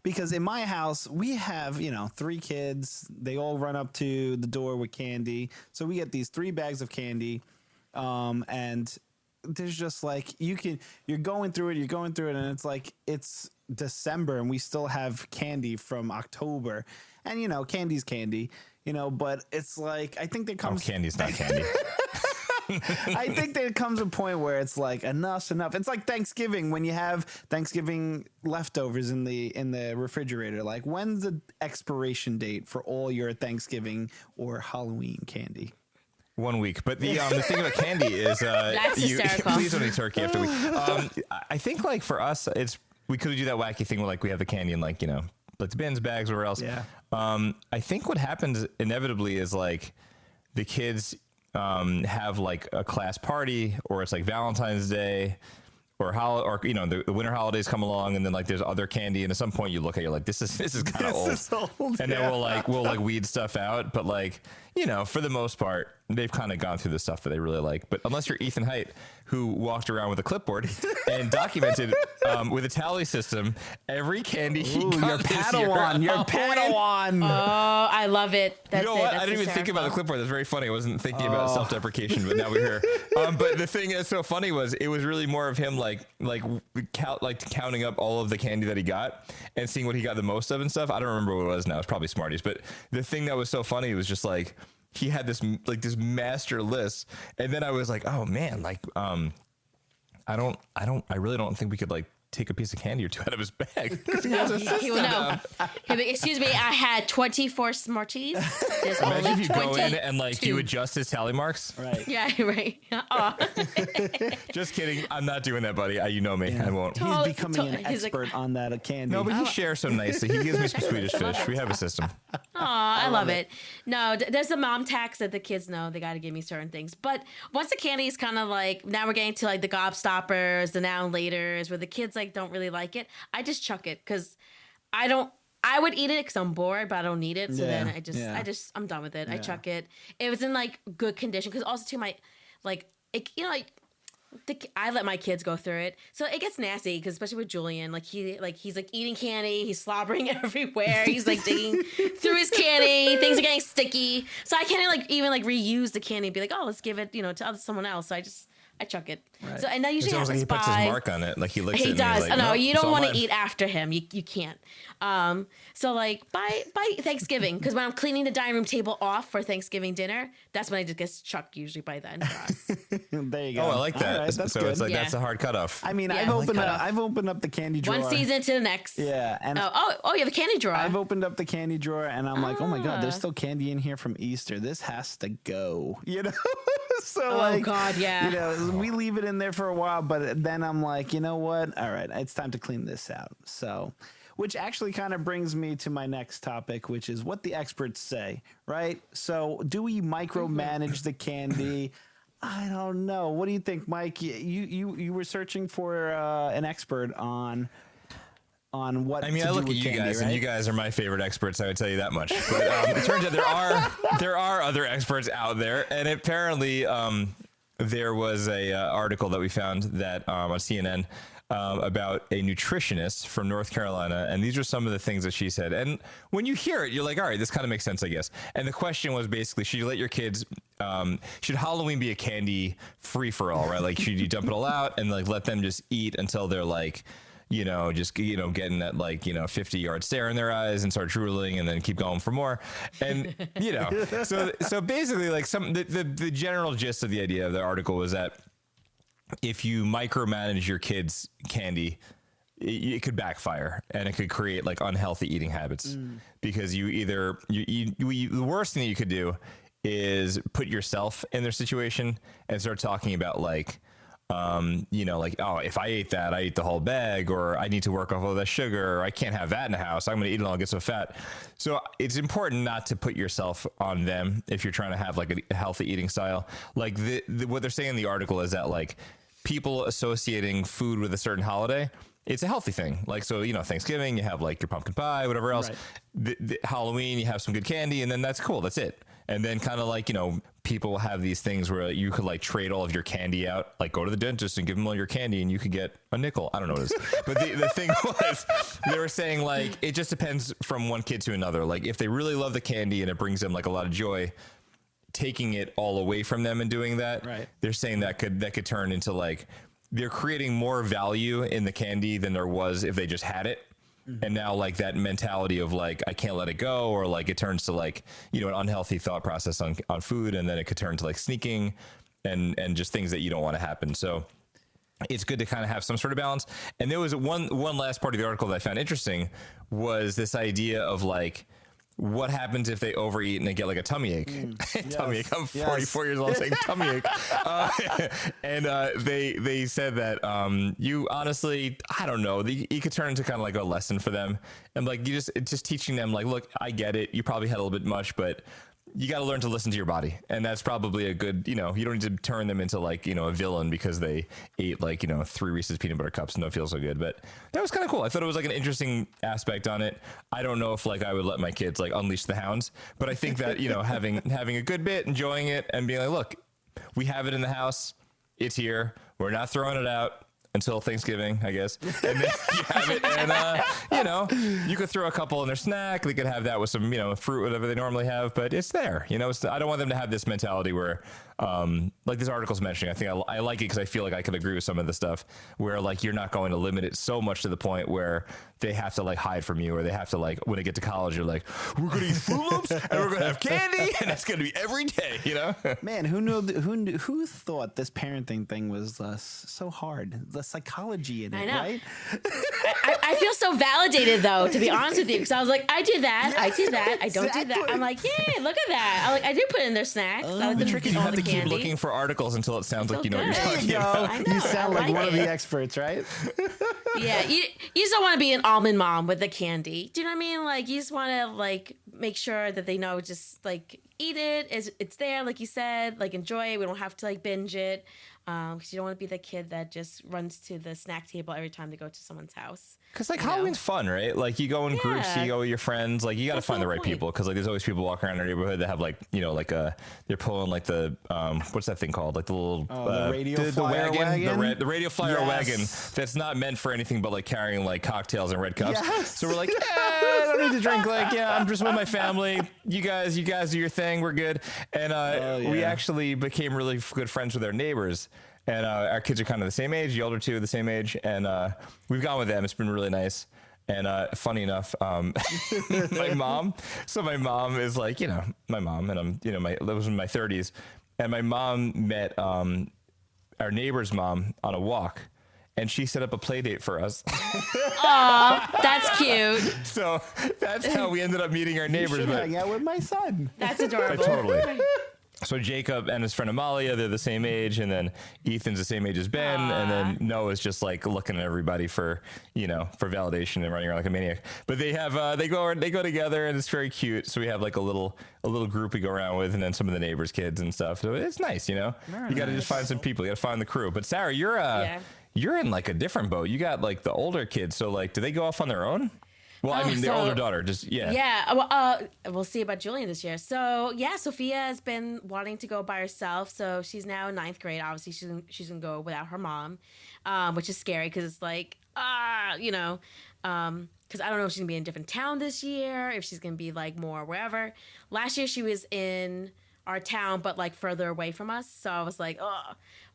Because in my house, we have, 3 kids. They all run up to the door with candy. So we get these 3 bags of candy. And there's just like, you're going through it, and it's like, it's December and we still have candy from October. And, candy's candy, but it's like, I think there comes... candy's not candy. I think there comes a point where it's like, enough's enough. It's like Thanksgiving, when you have Thanksgiving leftovers in the refrigerator. Like, when's the expiration date for all your Thanksgiving or Halloween candy? 1 week. But the thing about candy is... That's hysterical. Please don't eat turkey after we... I think, like, for us, we could do that wacky thing where, like, we have the candy in, like, like the bins, bags, whatever else. Yeah. I think what happens inevitably is like the kids have like a class party, or it's like Valentine's Day, or the winter holidays come along, and then like there's other candy, and at some point you look at it, you're like, this is kind of old. And then we'll weed stuff out, but like, for the most part, they've kind of gone through the stuff that they really like. But unless you're Ethan Height, who walked around with a clipboard and documented with a tally system every candy he got your Padawan, your Padawan. Oh, I love it. That's what? I didn't even think about the clipboard. That's very funny. I wasn't thinking about self-deprecation, but now we're here. But the thing that's so funny was it was really more of him like counting up all of the candy that he got and seeing what he got the most of and stuff. I don't remember what it was now. It's probably Smarties. But the thing that was so funny was just like, he had this master list, and then I was like, oh man, like I really don't think we could like take a piece of candy or two out of his bag. He would know. Excuse me, I had 24 Smarties. There's Imagine only if you go in and like you adjust his tally marks. Right. Yeah, right. Just kidding. I'm not doing that, buddy. You know me. Yeah. I won't. He's becoming an expert on that candy. No, but he shares so nicely. He gives me some Swedish fish. We have a system. I love it. No, there's a mom tax that the kids know they got to give me certain things. But once the candy is kind of like, now we're getting to like the gobstoppers, the now and laters, where the kids like don't really like it, I just chuck it, because I would eat it because I'm bored, but I don't need it. So then I'm done with it. I chuck it. It was in like good condition, because also too I let my kids go through it, so it gets nasty. Because especially with Julian, he's like eating candy, he's slobbering everywhere, he's like digging through his candy, things are getting sticky. So I can't even reuse the candy and be like, oh, let's give it to someone else. So I chuck it. Right. So and that usually happens. He puts his mark on it, like he licks it. He does. Like, no, you don't want to mine. eat after him. You can't. So like by Thanksgiving, because when I'm cleaning the dining room table off for Thanksgiving dinner, that's when I just get chucked usually by then for us. There you go. Oh, I like that. Right, that's so good. It's like that's a hard cutoff. I mean, I've opened up the candy drawer. One season to the next. Yeah, and you have a candy drawer. I've opened up the candy drawer, and I'm like, oh my god, there's still candy in here from Easter. This has to go. So God, yeah. We leave it in there for a while, but then I'm like, you know what? All right, it's time to clean this out. So, which actually kind of brings me to my next topic, which is what the experts say, right? So, do we micromanage the candy? I don't know. What do you think, Mike? You were searching for an expert on what. I mean, I look at you guys, right? And you guys are my favorite experts. I would tell you that much. But it turns out there are other experts out there, and apparently there was a article that we found that on CNN about a nutritionist from North Carolina, and these are some of the things that she said. And when you hear it, you're like, all right, this kind of makes sense, I guess. And the question was basically, should you let your kids? Should Halloween be a candy free for all? Right? Like, should you dump it all out and like let them just eat until they're like, getting that 50-yard stare in their eyes and start drooling and then keep going for more. And, so basically like the general gist of the idea of the article was that if you micromanage your kids' candy, it could backfire and it could create like unhealthy eating habits because the worst thing that you could do is put yourself in their situation and start talking about like, if I ate that, I eat the whole bag, or I need to work off all that sugar, or I can't have that in the house. I'm going to eat it and I'll get so fat. So it's important not to put yourself on them if you're trying to have like a healthy eating style. Like what they're saying in the article is that like people associating food with a certain holiday it's a healthy thing. Like, so, Thanksgiving, you have like your pumpkin pie, whatever else. Right. The Halloween, you have some good candy, and then that's cool. That's it. And then kind of like, people have these things where you could like trade all of your candy out, like go to the dentist and give them all your candy and you could get a nickel. I don't know what it is. But the thing was, they were saying like, it just depends from one kid to another. Like if they really love the candy and it brings them like a lot of joy, taking it all away from them and doing that, right. They're saying that could turn into like, they're creating more value in the candy than there was if they just had it. And now like that mentality of like, I can't let it go, or like it turns to like, an unhealthy thought process on food. And then it could turn to like sneaking and just things that you don't want to happen. So it's good to kind of have some sort of balance. And there was one last part of the article that I found interesting was this idea of like, what happens if they overeat and they get like a tummy ache? Tummy ache. I'm 44 years old saying tummy ache. And they said that you honestly, I don't know, you could turn into kind of like a lesson for them. And like you just teaching them like, look, I get it. You probably had a little bit much, but you got to learn to listen to your body. And that's probably a good, you don't need to turn them into like, a villain because they ate like, 3 Reese's peanut butter cups and don't feel so good. But that was kind of cool. I thought it was like an interesting aspect on it. I don't know if like I would let my kids like unleash the hounds, but I think that, having a good bit, enjoying it and being like, look, we have it in the house. It's here. We're not throwing it out until Thanksgiving, I guess. And then you have it and, you could throw a couple in their snack. They could have that with some, fruit, whatever they normally have, but it's there, I don't want them to have this mentality where, like this article's mentioning, I think I like it because I feel like I could agree with some of the stuff where like, you're not going to limit it so much to the point where they have to like hide from you, or they have to like, when they get to college, you're like, we're going to eat Froot Loops and we're going to have candy and that's going to be every day, Man, who thought this parenting thing was so hard? The psychology in it, I know. right? I feel so validated though, to be honest with you, because I was like, I do that, I do that, I don't do that. I'm like, yeah, look at that. I do put in their snacks. I like the trick is you have to keep candy. looking for articles until it sounds like you know what you're good. talking about. I know, You sound I like one of it. the experts, right? Yeah, you just don't want to be an almond mom with the candy. Do you know what I mean? Like, you just want to like make sure that they know, just like eat it. It's there, like you said. Like, enjoy it. We don't have to like binge it, because you don't want to be the kid that just runs to the snack table every time they go to someone's house. Because like Halloween's fun, right? Like you go in groups, you go with your friends. Like you got to find the right people, because like there's always people walking around our neighborhood that have like they're pulling like the what's that thing called? Like the little the radio flyer wagon? the radio flyer wagon that's not meant for anything but like carrying like cocktails and red cups. Yes. So we're like, I don't need to drink. Like, I'm just with my family. You guys do your thing. We're good. And we actually became really good friends with our neighbors. And our kids are kind of the same age. The older two are the same age. And we've gone with them. It's been really nice. And funny enough, my mom is like, my mom, and I'm, that was in my 30s. And my mom met our neighbor's mom on a walk. And she set up a play date for us. Aw, that's cute. So that's how we ended up meeting our neighbors. You should hang out with my son. That's adorable. Totally. So Jacob and his friend Amalia, they're the same age, and then Ethan's the same age as Ben, and then Noah's just like looking at everybody for for validation and running around like a maniac. But they have they go together, and it's very cute. So we have like a little group we go around with, and then some of the neighbors' kids and stuff. So it's nice, you got to just find some people. You got to find the crew. But Sarah, you're in like a different boat. You got like the older kids. So like, do they go off on their own? Well, I mean, the older daughter, Yeah, well, we'll see about Julian this year. So, yeah, Sophia has been wanting to go by herself. So she's now in 9th grade. Obviously, she's going to go without her mom, which is scary because it's like, because I don't know if she's going to be in a different town this year, if she's going to be like more wherever. Last year, she was in our town, but like further away from us. So I was like,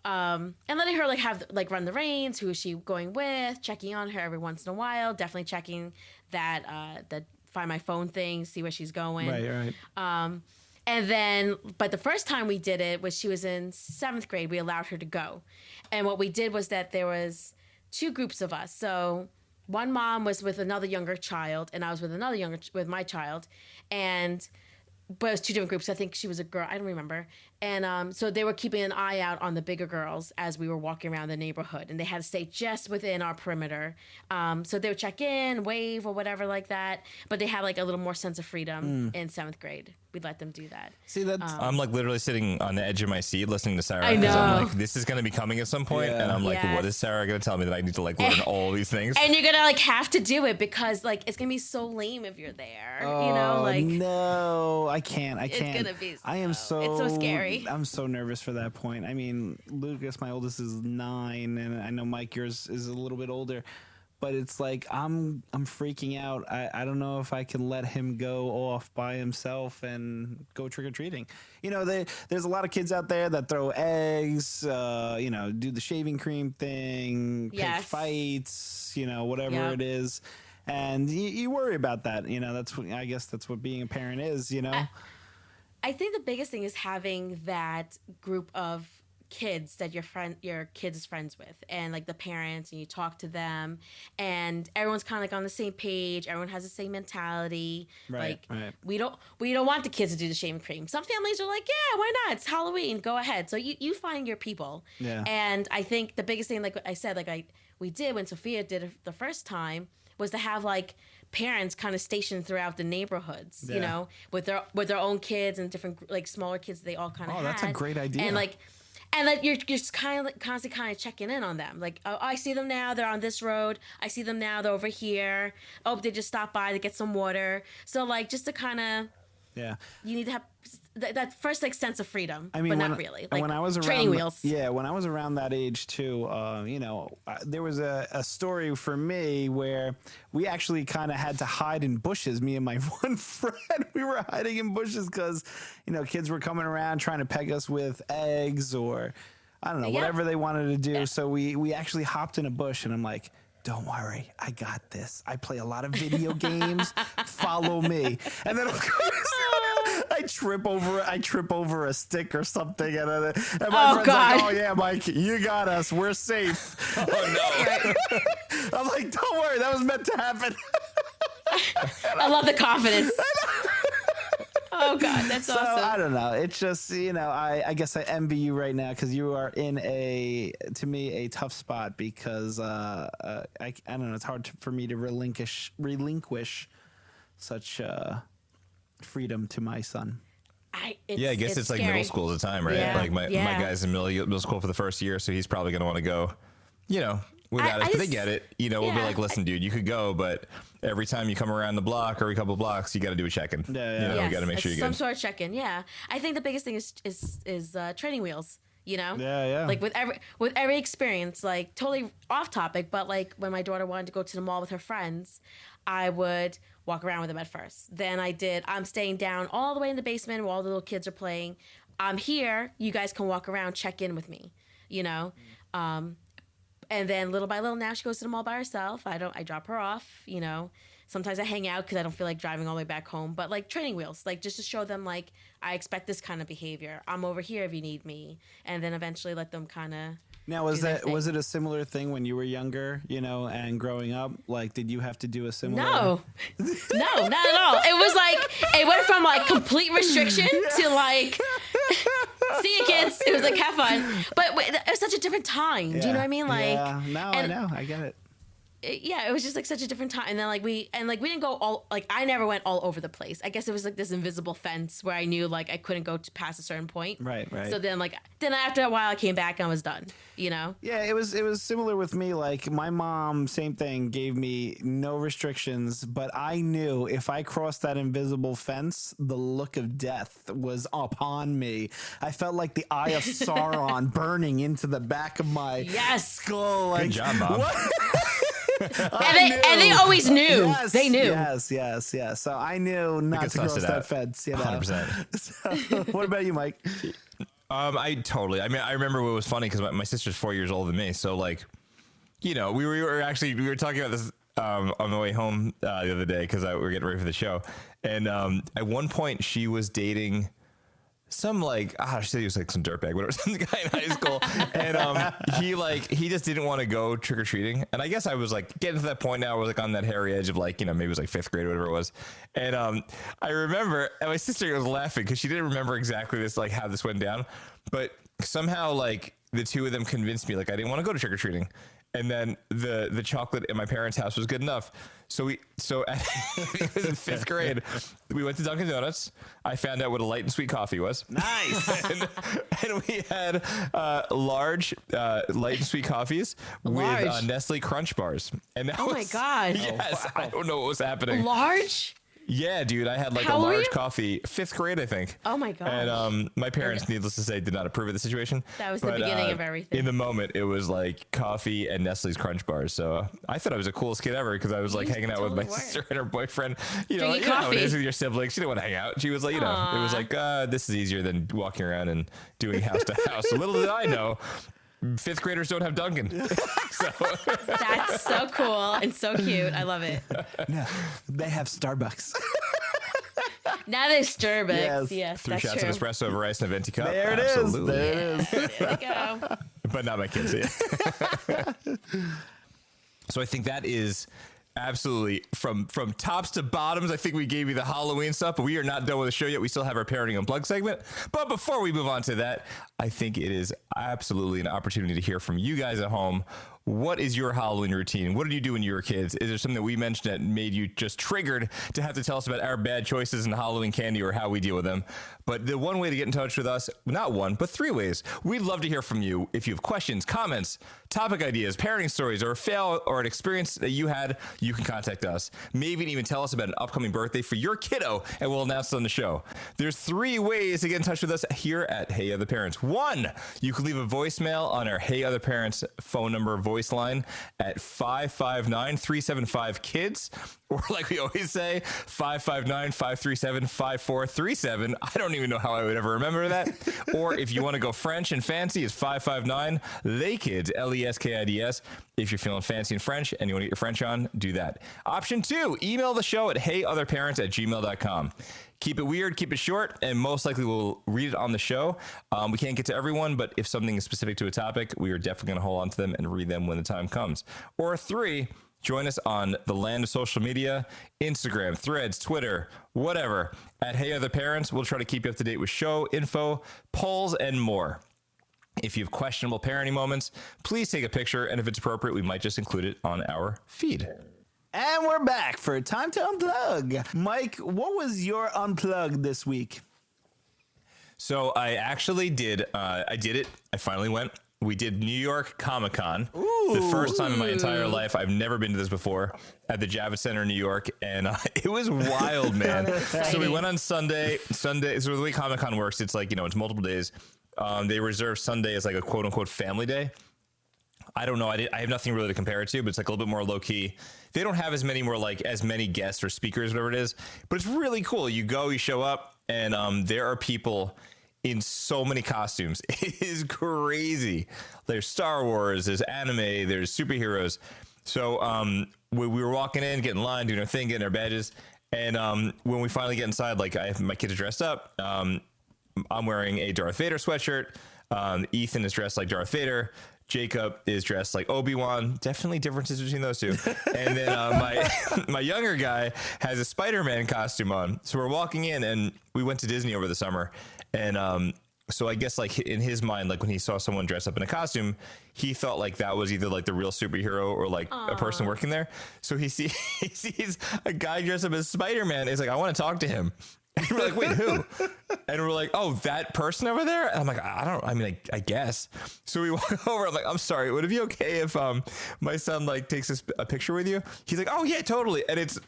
and letting her like run the reins. Who is she going with? Checking on her every once in a while. Definitely checking that Find My Phone thing, see where she's going. Right. And then, but the first time we did it was she was in 7th grade. We allowed her to go, and what we did was that there was 2 groups of us. So one mom was with another younger child, and I was with my child, but it was 2 different groups. I think she was a girl. I don't remember. And so they were keeping an eye out on the bigger girls as we were walking around the neighborhood, and they had to stay just within our perimeter. So they would check in, wave, or whatever like that. But they had like a little more sense of freedom in 7th grade. We'd let them do that. See, that's I'm like literally sitting on the edge of my seat listening to Sarah. I know. I'm like, this is going to be coming at some point, and I'm like, Yes. what is Sarah going to tell me that I need to like learn all these things? And you're gonna like have to do it because like it's gonna be so lame if you're there. You know, like no, I can't. It's gonna be I am so- so. it's so scary. I'm so nervous for that point. I mean, Lucas, my oldest, is 9, and I know Mike, yours, is a little bit older. But it's like I'm freaking out. I don't know if I can let him go off by himself and go trick or treating. You know, there's a lot of kids out there that throw eggs. You know, do the shaving cream thing, pick Yes. fights. You know, whatever Yep. it is, and you worry about that. You know, I guess that's what being a parent is. You know. I think the biggest thing is having that group of kids that your kid is friends with, and like the parents, and you talk to them, and everyone's kind of like on the same page. Everyone has the same mentality. Right, Like right. we don't want the kids to do the shaving cream. Some families are like, yeah, why not? It's Halloween. Go ahead. So you find your people. Yeah. And I think the biggest thing, like I said, we did when Sophia did it the first time, was to have like parents kind of stationed throughout the neighborhoods, you Yeah. know, with their own kids and different like smaller kids they all kind of had. that's a great idea. And like you're just kind of like constantly kind of checking in on them. Like, oh, I see them now. They're on this road. I see them now. They're over here. Oh, they just stopped by to get some water. So like just to kind of, Yeah. you need to have that first like sense of freedom, I mean, but when, not really. Like when I was around, training wheels. Yeah, when I was around that age too, you know, there was a story for me where we actually kind of had to hide in bushes. Me and my one friend, we were hiding in bushes because, you know, kids were coming around trying to peg us with eggs or, I don't know, Yeah. whatever they wanted to do. Yeah. So we actually hopped in a bush, and I'm like, don't worry, I got this. I play a lot of video games. Follow me. And then of course, I trip over a stick or something, and my friend's God. like, "Oh yeah, Mike, you got us. We're safe." Oh no! I'm like, "Don't worry, that was meant to happen." I love the confidence. Oh God, that's So awesome. I don't know. It's just, you know, I guess I envy you right now because you are in to me a tough spot because I don't know. It's hard for me to relinquish such freedom to my son. I guess it's like scary. middle school at the time, right? Yeah. Like my Yeah. guy's in middle school for the first year, so he's probably going to want to go, you know, without us. But they get it. You know, we'll be yeah, like, listen, dude, you could go, but every time you come around the block or a couple blocks, you got to do a check-in. Yeah. You know, Yes, we got to make sure you're some good. sort of check-in. Yeah, I think the biggest thing is training wheels. You know, Yeah. Like with every experience, like totally off topic, but like when my daughter wanted to go to the mall with her friends, I would walk around with them at first. Then I'm staying down all the way in the basement where all the little kids are playing. I'm here. You guys can walk around, check in with me. You know. And then little by little, now she goes to the mall by herself. I drop her off, you know. Sometimes I hang out because I don't feel like driving all the way back home. But like training wheels, like just to show them like I expect this kind of behavior. I'm over here if you need me. And then eventually let them kind of. Now, was it a similar thing when you were younger, you know, and growing up? Like, did you have to do a similar? No, not at all. It was like, it went from like complete restriction to like, see you kids. It was like, have fun. But it was such a different time. Do you know what I mean? Like, yeah, no, I know. I get it. Yeah, it was just like such a different time. And then like we didn't go all, like I never went all over the place. I guess it was like this invisible fence where I knew like I couldn't go past a certain point. Right. So then after a while I came back and I was done, you know? Yeah, it was similar with me. Like my mom, same thing, gave me no restrictions, but I knew if I crossed that invisible fence, the look of death was upon me. I felt like the eye of Sauron burning into the back of my skull. Like, Good job, Mom. What? And they always knew. Yes, they knew. Yes. So I knew not to cross that fence. You know, 100%. So, what about you, Mike? I remember what was funny because my sister's 4 years older than me. So like, you know, we were talking about this on the way home the other day because we were getting ready for the show. And at one point she was dating some like, I said he was like some dirtbag, whatever, some guy in high school. And he just didn't want to go trick or treating. And I guess I was like getting to that point now. I was like on that hairy edge of like, you know, maybe it was like 5th grade or whatever it was. And I remember, and my sister was laughing because she didn't remember exactly this, like how this went down. But somehow like the two of them convinced me like I didn't want to go to trick or treating. And then the chocolate in my parents' house was good enough. So it was in 5th grade. We went to Dunkin' Donuts. I found out what a light and sweet coffee was. Nice. and we had large light and sweet coffees with Nestle Crunch bars. And that my God. Yes, I don't know what was happening. Large? Yeah, dude, I had like How a old were large you? coffee, 5th grade, I think. Oh my God. And my parents, needless to say, did not approve of the situation. That was the beginning of everything. In the moment, it was like coffee and Nestle's Crunch bars. So I thought I was the coolest kid ever because I was like hanging out with my sister and her boyfriend. You know how it is with your siblings. She didn't want to hang out. She was like, you know, it was like, this is easier than walking around and doing house to house. So little did I know, 5th graders don't have Dunkin'. So. That's so cool and so cute. I love it. No, they have Starbucks. Now there's Starbucks. Yes, 3 that's shots true. of espresso over ice in a venti cup. There it is. There it is. There we go. But not my kids. Yeah. So I think that is absolutely from tops to bottoms. I think we gave you the Halloween stuff, but we are not done with the show yet. We still have our Parenting Unplugged segment. But before we move on to that, I think it is absolutely an opportunity to hear from you guys at home. What is your Halloween routine? What did you do when you were kids? Is there something that we mentioned that made you just triggered to have to tell us about our bad choices in Halloween candy or how we deal with them? But the one way to get in touch with us, not one, but 3 ways. We'd love to hear from you. If you have questions, comments, topic ideas, parenting stories, or a fail or an experience that you had, you can contact us. Maybe even tell us about an upcoming birthday for your kiddo, and we'll announce it on the show. There's 3 ways to get in touch with us here at Hey Other Parents. 1, you can leave a voicemail on our Hey Other Parents phone number voice line at 559-375-KIDS, or like we always say, 559-537-5437. I don't even know how I would ever remember that. Or if you want to go French and fancy, it's 559-LESKIDS, LESKIDS. If you're feeling fancy and French and you want to get your French on, do that. Option 2, email the show at heyotherparents@gmail.com. Keep it weird, keep it short, and most likely we'll read it on the show. We can't get to everyone, but if something is specific to a topic, we are definitely going to hold on to them and read them when the time comes. Or 3, join us on the land of social media, Instagram, Threads, Twitter, whatever, at Hey Other Parents. We'll try to keep you up to date with show info, polls, and more. If you have questionable parenting moments, please take a picture, and if it's appropriate, we might just include it on our feed. And we're back for Time to Unplug. Mike, what was your unplug this week? So I actually did. I did it. I finally went. We did New York Comic Con. The first time in my entire life. I've never been to this before, at the Javits Center in New York. And it was wild, man. So we went on Sunday. So the way Comic Con works, it's like, you know, it's multiple days. They reserve Sunday as like a quote unquote family day. I don't know. I have nothing really to compare it to, but it's like a little bit more low key. They don't have as many guests or speakers, whatever it is, but it's really cool. You go, you show up, and there are people in so many costumes. It is crazy. There's Star Wars, there's anime, there's superheroes. So we were walking in, getting in line, doing our thing, getting our badges. And when we finally get inside, like my kids are dressed up. I'm wearing a Darth Vader sweatshirt. Ethan is dressed like Darth Vader. Jacob is dressed like Obi-Wan. Definitely differences between those two. And then my younger guy has a Spider-Man costume on. So we're walking in, and we went to Disney over the summer. And so I guess like in his mind, like when he saw someone dressed up in a costume, he thought like that was either like the real superhero or like a person working there. So he sees a guy dressed up as Spider-Man. He's like, I want to talk to him. And we're like, wait, who? And we're like, oh, that person over there? And I'm like, I guess. So we walk over. I'm like, I'm sorry. Would it be okay if my son like takes a picture with you? He's like, oh, yeah, totally. And it's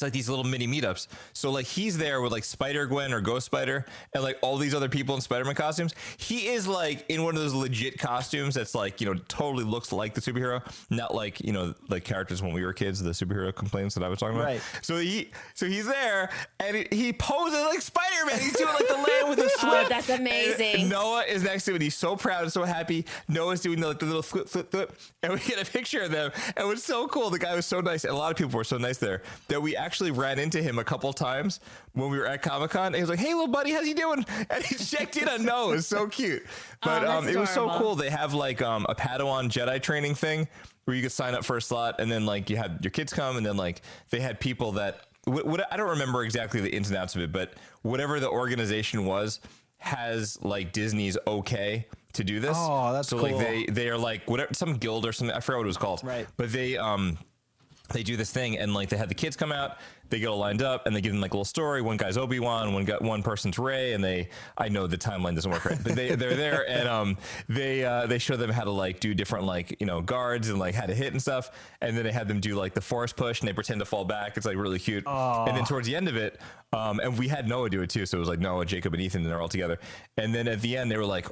like these little mini meetups. So like he's there with like Spider-Gwen or Ghost Spider and like all these other people in Spider-Man costumes. He is like in one of those legit costumes that's like, you know, totally looks like the superhero, not like, you know, like characters when we were kids, the superhero complaints that I was talking about. Right. So he's there and he poses like Spider-Man. He's doing like the land with his flip. Oh, that's amazing. And Noah is next to it. He's so proud and so happy. Noah's doing the little flip. And we get a picture of them. And it was so cool. The guy was so nice. And a lot of people were so nice there that that we actually ran into him a couple times when we were at Comic-Con. And he was like, "Hey, little buddy, how's you doing?" And he checked in on Noah. It was so cute. But it was so cool. They have like a Padawan Jedi training thing where you could sign up for a slot, and then like you had your kids come, and then like they had people that I don't remember exactly the ins and outs of it, but whatever the organization was has like Disney's okay to do this. Oh, that's so cool. Like they are like whatever, some guild or something. I forgot what it was called. Right. But they do this thing, and like they had the kids come out, they get all lined up, and they give them like a little story. One guy's Obi-Wan, one person's Rey, and I know the timeline doesn't work right, but they're there, and they show them how to like do different like guards and like how to hit and stuff, and then they had them do like the force push, and they pretend to fall back. It's like really cute. And then towards the end of it, and we had Noah do it too, so it was like Noah, Jacob, and Ethan, and they're all together. And then at the end, they were like,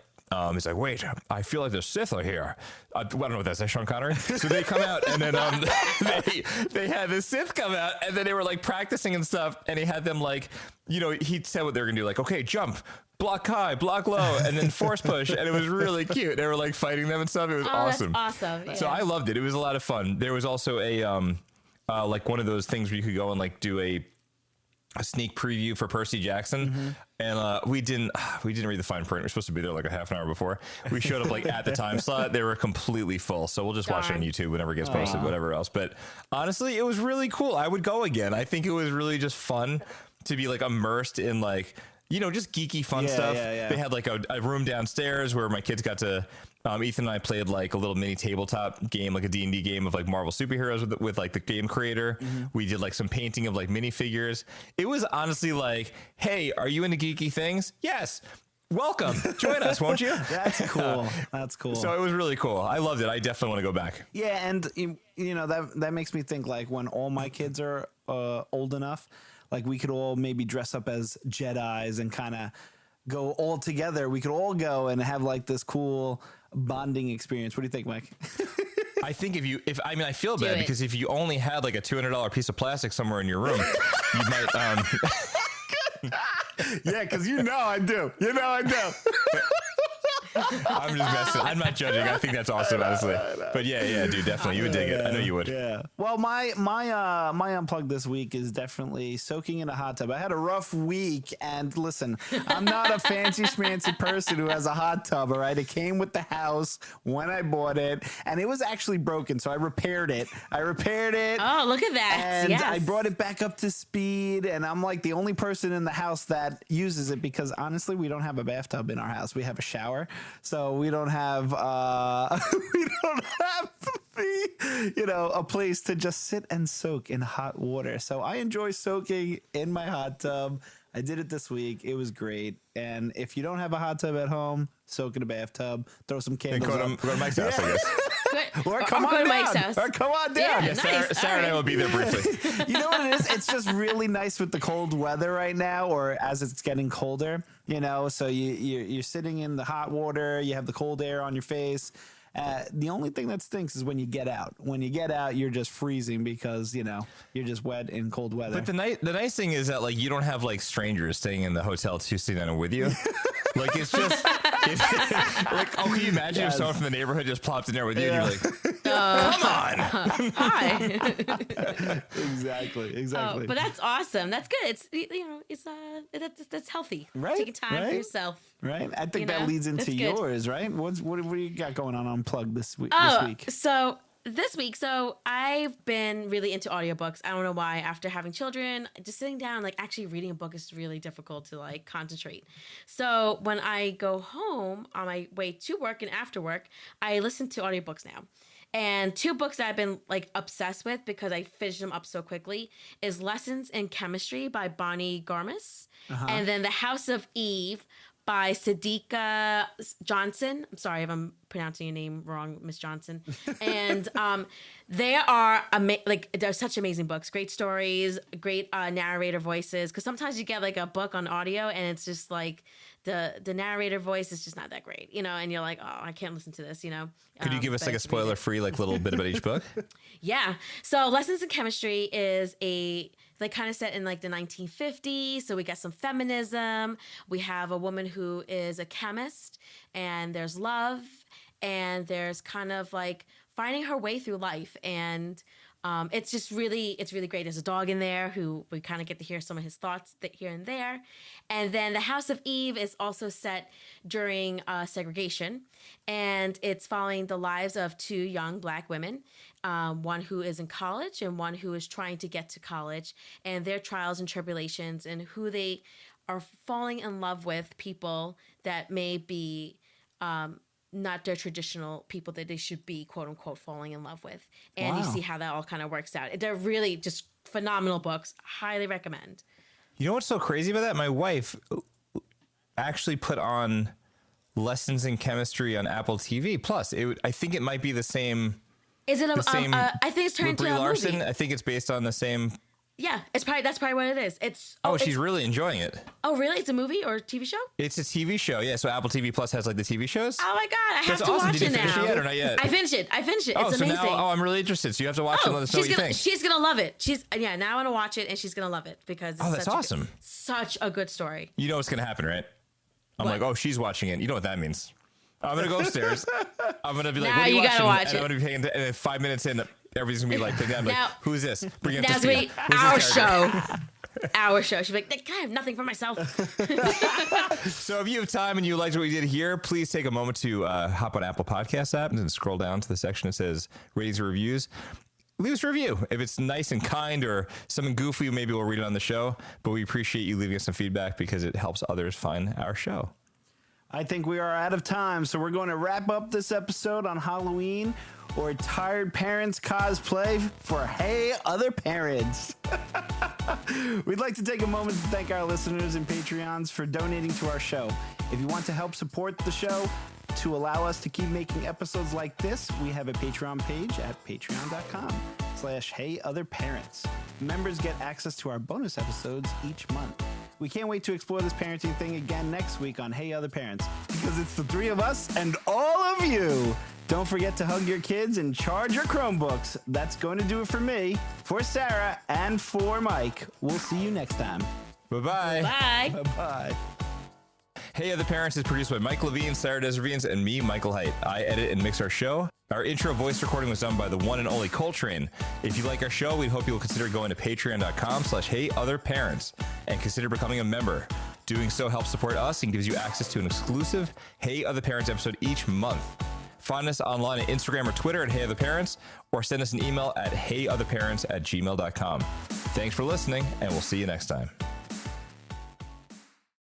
he's like, "Wait, I feel like the Sith are here." I don't know what that's. Is that Sean Connery? So they come out, and then they had the Sith come out, and then they were like practicing and stuff, and he had them like, he said what they were gonna do, like, "Okay, jump, block high, block low, and then force push," and it was really cute. They were like fighting them and stuff. It was awesome. That's awesome. Yeah. So I loved it. It was a lot of fun. There was also a like one of those things where you could go and like do a sneak preview for Percy Jackson, and we didn't read the fine print. We're supposed to be there like a half an hour before. We showed up like at the time slot. They were completely full, so we'll just watch it on YouTube whenever it gets posted, whatever else. But honestly, it was really cool. I would go again. I think it was really just fun to be like immersed in like just geeky fun stuff. They had like a room downstairs where my kids got to Ethan and I played like a little mini tabletop game, like a D&D game of like Marvel superheroes with like the game creator. We did like some painting of like minifigures. It was honestly like, "Hey, are you into geeky things? Yes. Welcome. Join us, won't you?" That's cool. That's cool. So it was really cool. I loved it. I definitely want to go back. Yeah, and that makes me think like when all my kids are old enough, like we could all maybe dress up as Jedis and kind of go all together. We could all go and have like this cool bonding experience. What do you think, Mike? I think I feel bad because if you only had like a $200 piece of plastic somewhere in your room, you might. Yeah, because I do. I do. I'm just messing. I'm not judging. I think that's awesome, honestly. But yeah, dude, definitely, you would dig it. I know you would. Yeah. Well, my unplug this week is definitely soaking in a hot tub. I had a rough week, and listen, I'm not a fancy schmancy person who has a hot tub. All right, it came with the house when I bought it, and it was actually broken, so I repaired it. Oh, look at that! And yes. I brought it back up to speed, and I'm like the only person in the house that uses it because honestly, we don't have a bathtub in our house. We have a shower. So we don't have a place to just sit and soak in hot water. So I enjoy soaking in my hot tub. I did it this week. It was great. And if you don't have a hot tub at home, soak in a bathtub. Throw some candles up. Go to Mike's house, I guess. Or come on down. Mike's house. Or come on down. Yeah, nice. Sarah and I will be there briefly. You know what it is? It's just really nice with the cold weather right now, or as it's getting colder. So you're sitting in the hot water. You have the cold air on your face. The only thing that stinks is when you get out. When you get out, you're just freezing because you're just wet in cold weather. But the nice thing is that like you don't have like strangers staying in the hotel too, sitting down with you. Like it's just like, can you imagine if someone from the neighborhood just plopped in there with you and you're like, come on. Hi. Exactly. But that's awesome. That's good. It's that's healthy. Right. Taking time for yourself. Right. I think that leads into yours, right? What do you got going on Unplugged this week? This week, I've been really into audiobooks. I don't know why. After having children, just sitting down, like actually reading a book is really difficult to like concentrate. So when I go home on my way to work and after work, I listen to audiobooks now. And two books that I've been like obsessed with because I finished them up so quickly is Lessons in Chemistry by Bonnie Garmis, and then The House of Eve by Sadiqa Johnson. I'm sorry if I'm pronouncing your name wrong, Miss Johnson. And they are they're such amazing books. Great stories, great narrator voices. Because sometimes you get like a book on audio and it's just like the narrator voice is just not that great, and you're like, oh, I can't listen to this, Could you give us like a spoiler-free like little bit about each book? Yeah. So Lessons in Chemistry is kind of set in like the 1950s. So we got some feminism. We have a woman who is a chemist, and there's love, and there's kind of like finding her way through life. And It's just it's really great. There's a dog in there who we kind of get to hear some of his thoughts here and there. And then the House of Eve is also set during segregation, and it's following the lives of 2 young Black women, one who is in college and one who is trying to get to college, and their trials and tribulations and who they are falling in love with, people that may be not their traditional people that they should be, quote unquote, falling in love with. And you see how that all kind of works out. They're really just phenomenal books. Highly recommend. You know what's so crazy about that? My wife actually put on Lessons in Chemistry on Apple TV Plus. I think it might be the same. Is it I think it's turned Brie into a Larson. movie. I think it's based on the same. Yeah, that's probably what it is. She's really enjoying it. Oh, really? It's a movie or a TV show? It's a TV show, yeah. So Apple TV Plus has like the TV shows. Oh my god, I have That's to awesome. watch Did you it finish now. it yet or not yet? I finished it. Oh, It's so amazing. now, I'm really interested. So you have to watch it and let us know what you think. She's gonna love it. Now I want to watch it, and she's gonna love it because it's that's awesome. Such a good story. You know what's gonna happen, right? I'm What? like, oh, she's watching it. You know what that means? I'm gonna go upstairs. I'm gonna be like, Now what are you you gotta watching? watch and I'm it. gonna be taking, and then 5 minutes in, everybody's gonna be like, take down, like, Now- who's this? Bring it up to That's speed. our Who's this character? show. Our show. She's like, I have nothing for myself. So if you have time and you liked what we did here, please take a moment to hop on Apple Podcast app and then scroll down to the section that says ratings and reviews. Leave us a review. If it's nice and kind or something goofy, maybe we'll read it on the show. But we appreciate you leaving us some feedback because it helps others find our show. I think we are out of time, so we're going to wrap up this episode on Halloween or Tired Parents cosplay for Hey Other Parents. We'd like to take a moment to thank our listeners and Patreons for donating to our show. If you want to help support the show to allow us to keep making episodes like this, we have a Patreon page at patreon.com/heyotherparents. Members get access to our bonus episodes each month. We can't wait to explore this parenting thing again next week on Hey Other Parents, because it's the 3 of us and all of you. Don't forget to hug your kids and charge your Chromebooks. That's going to do it for me, for Sarah, and for Mike. We'll see you next time. Bye-bye. Bye. Bye-bye. Hey Other Parents is produced by Mike Levine, Sarah Deservians, and me, Michael Haidt. I edit and mix our show. Our intro voice recording was done by the one and only Coltrane. If you like our show, we hope you will consider going to patreon.com/heyotherparents and consider becoming a member. Doing so helps support us and gives you access to an exclusive Hey Other Parents episode each month. Find us online at Instagram or Twitter at Hey Other Parents, or send us an email at heyotherparents@gmail.com. Thanks for listening, and we'll see you next time.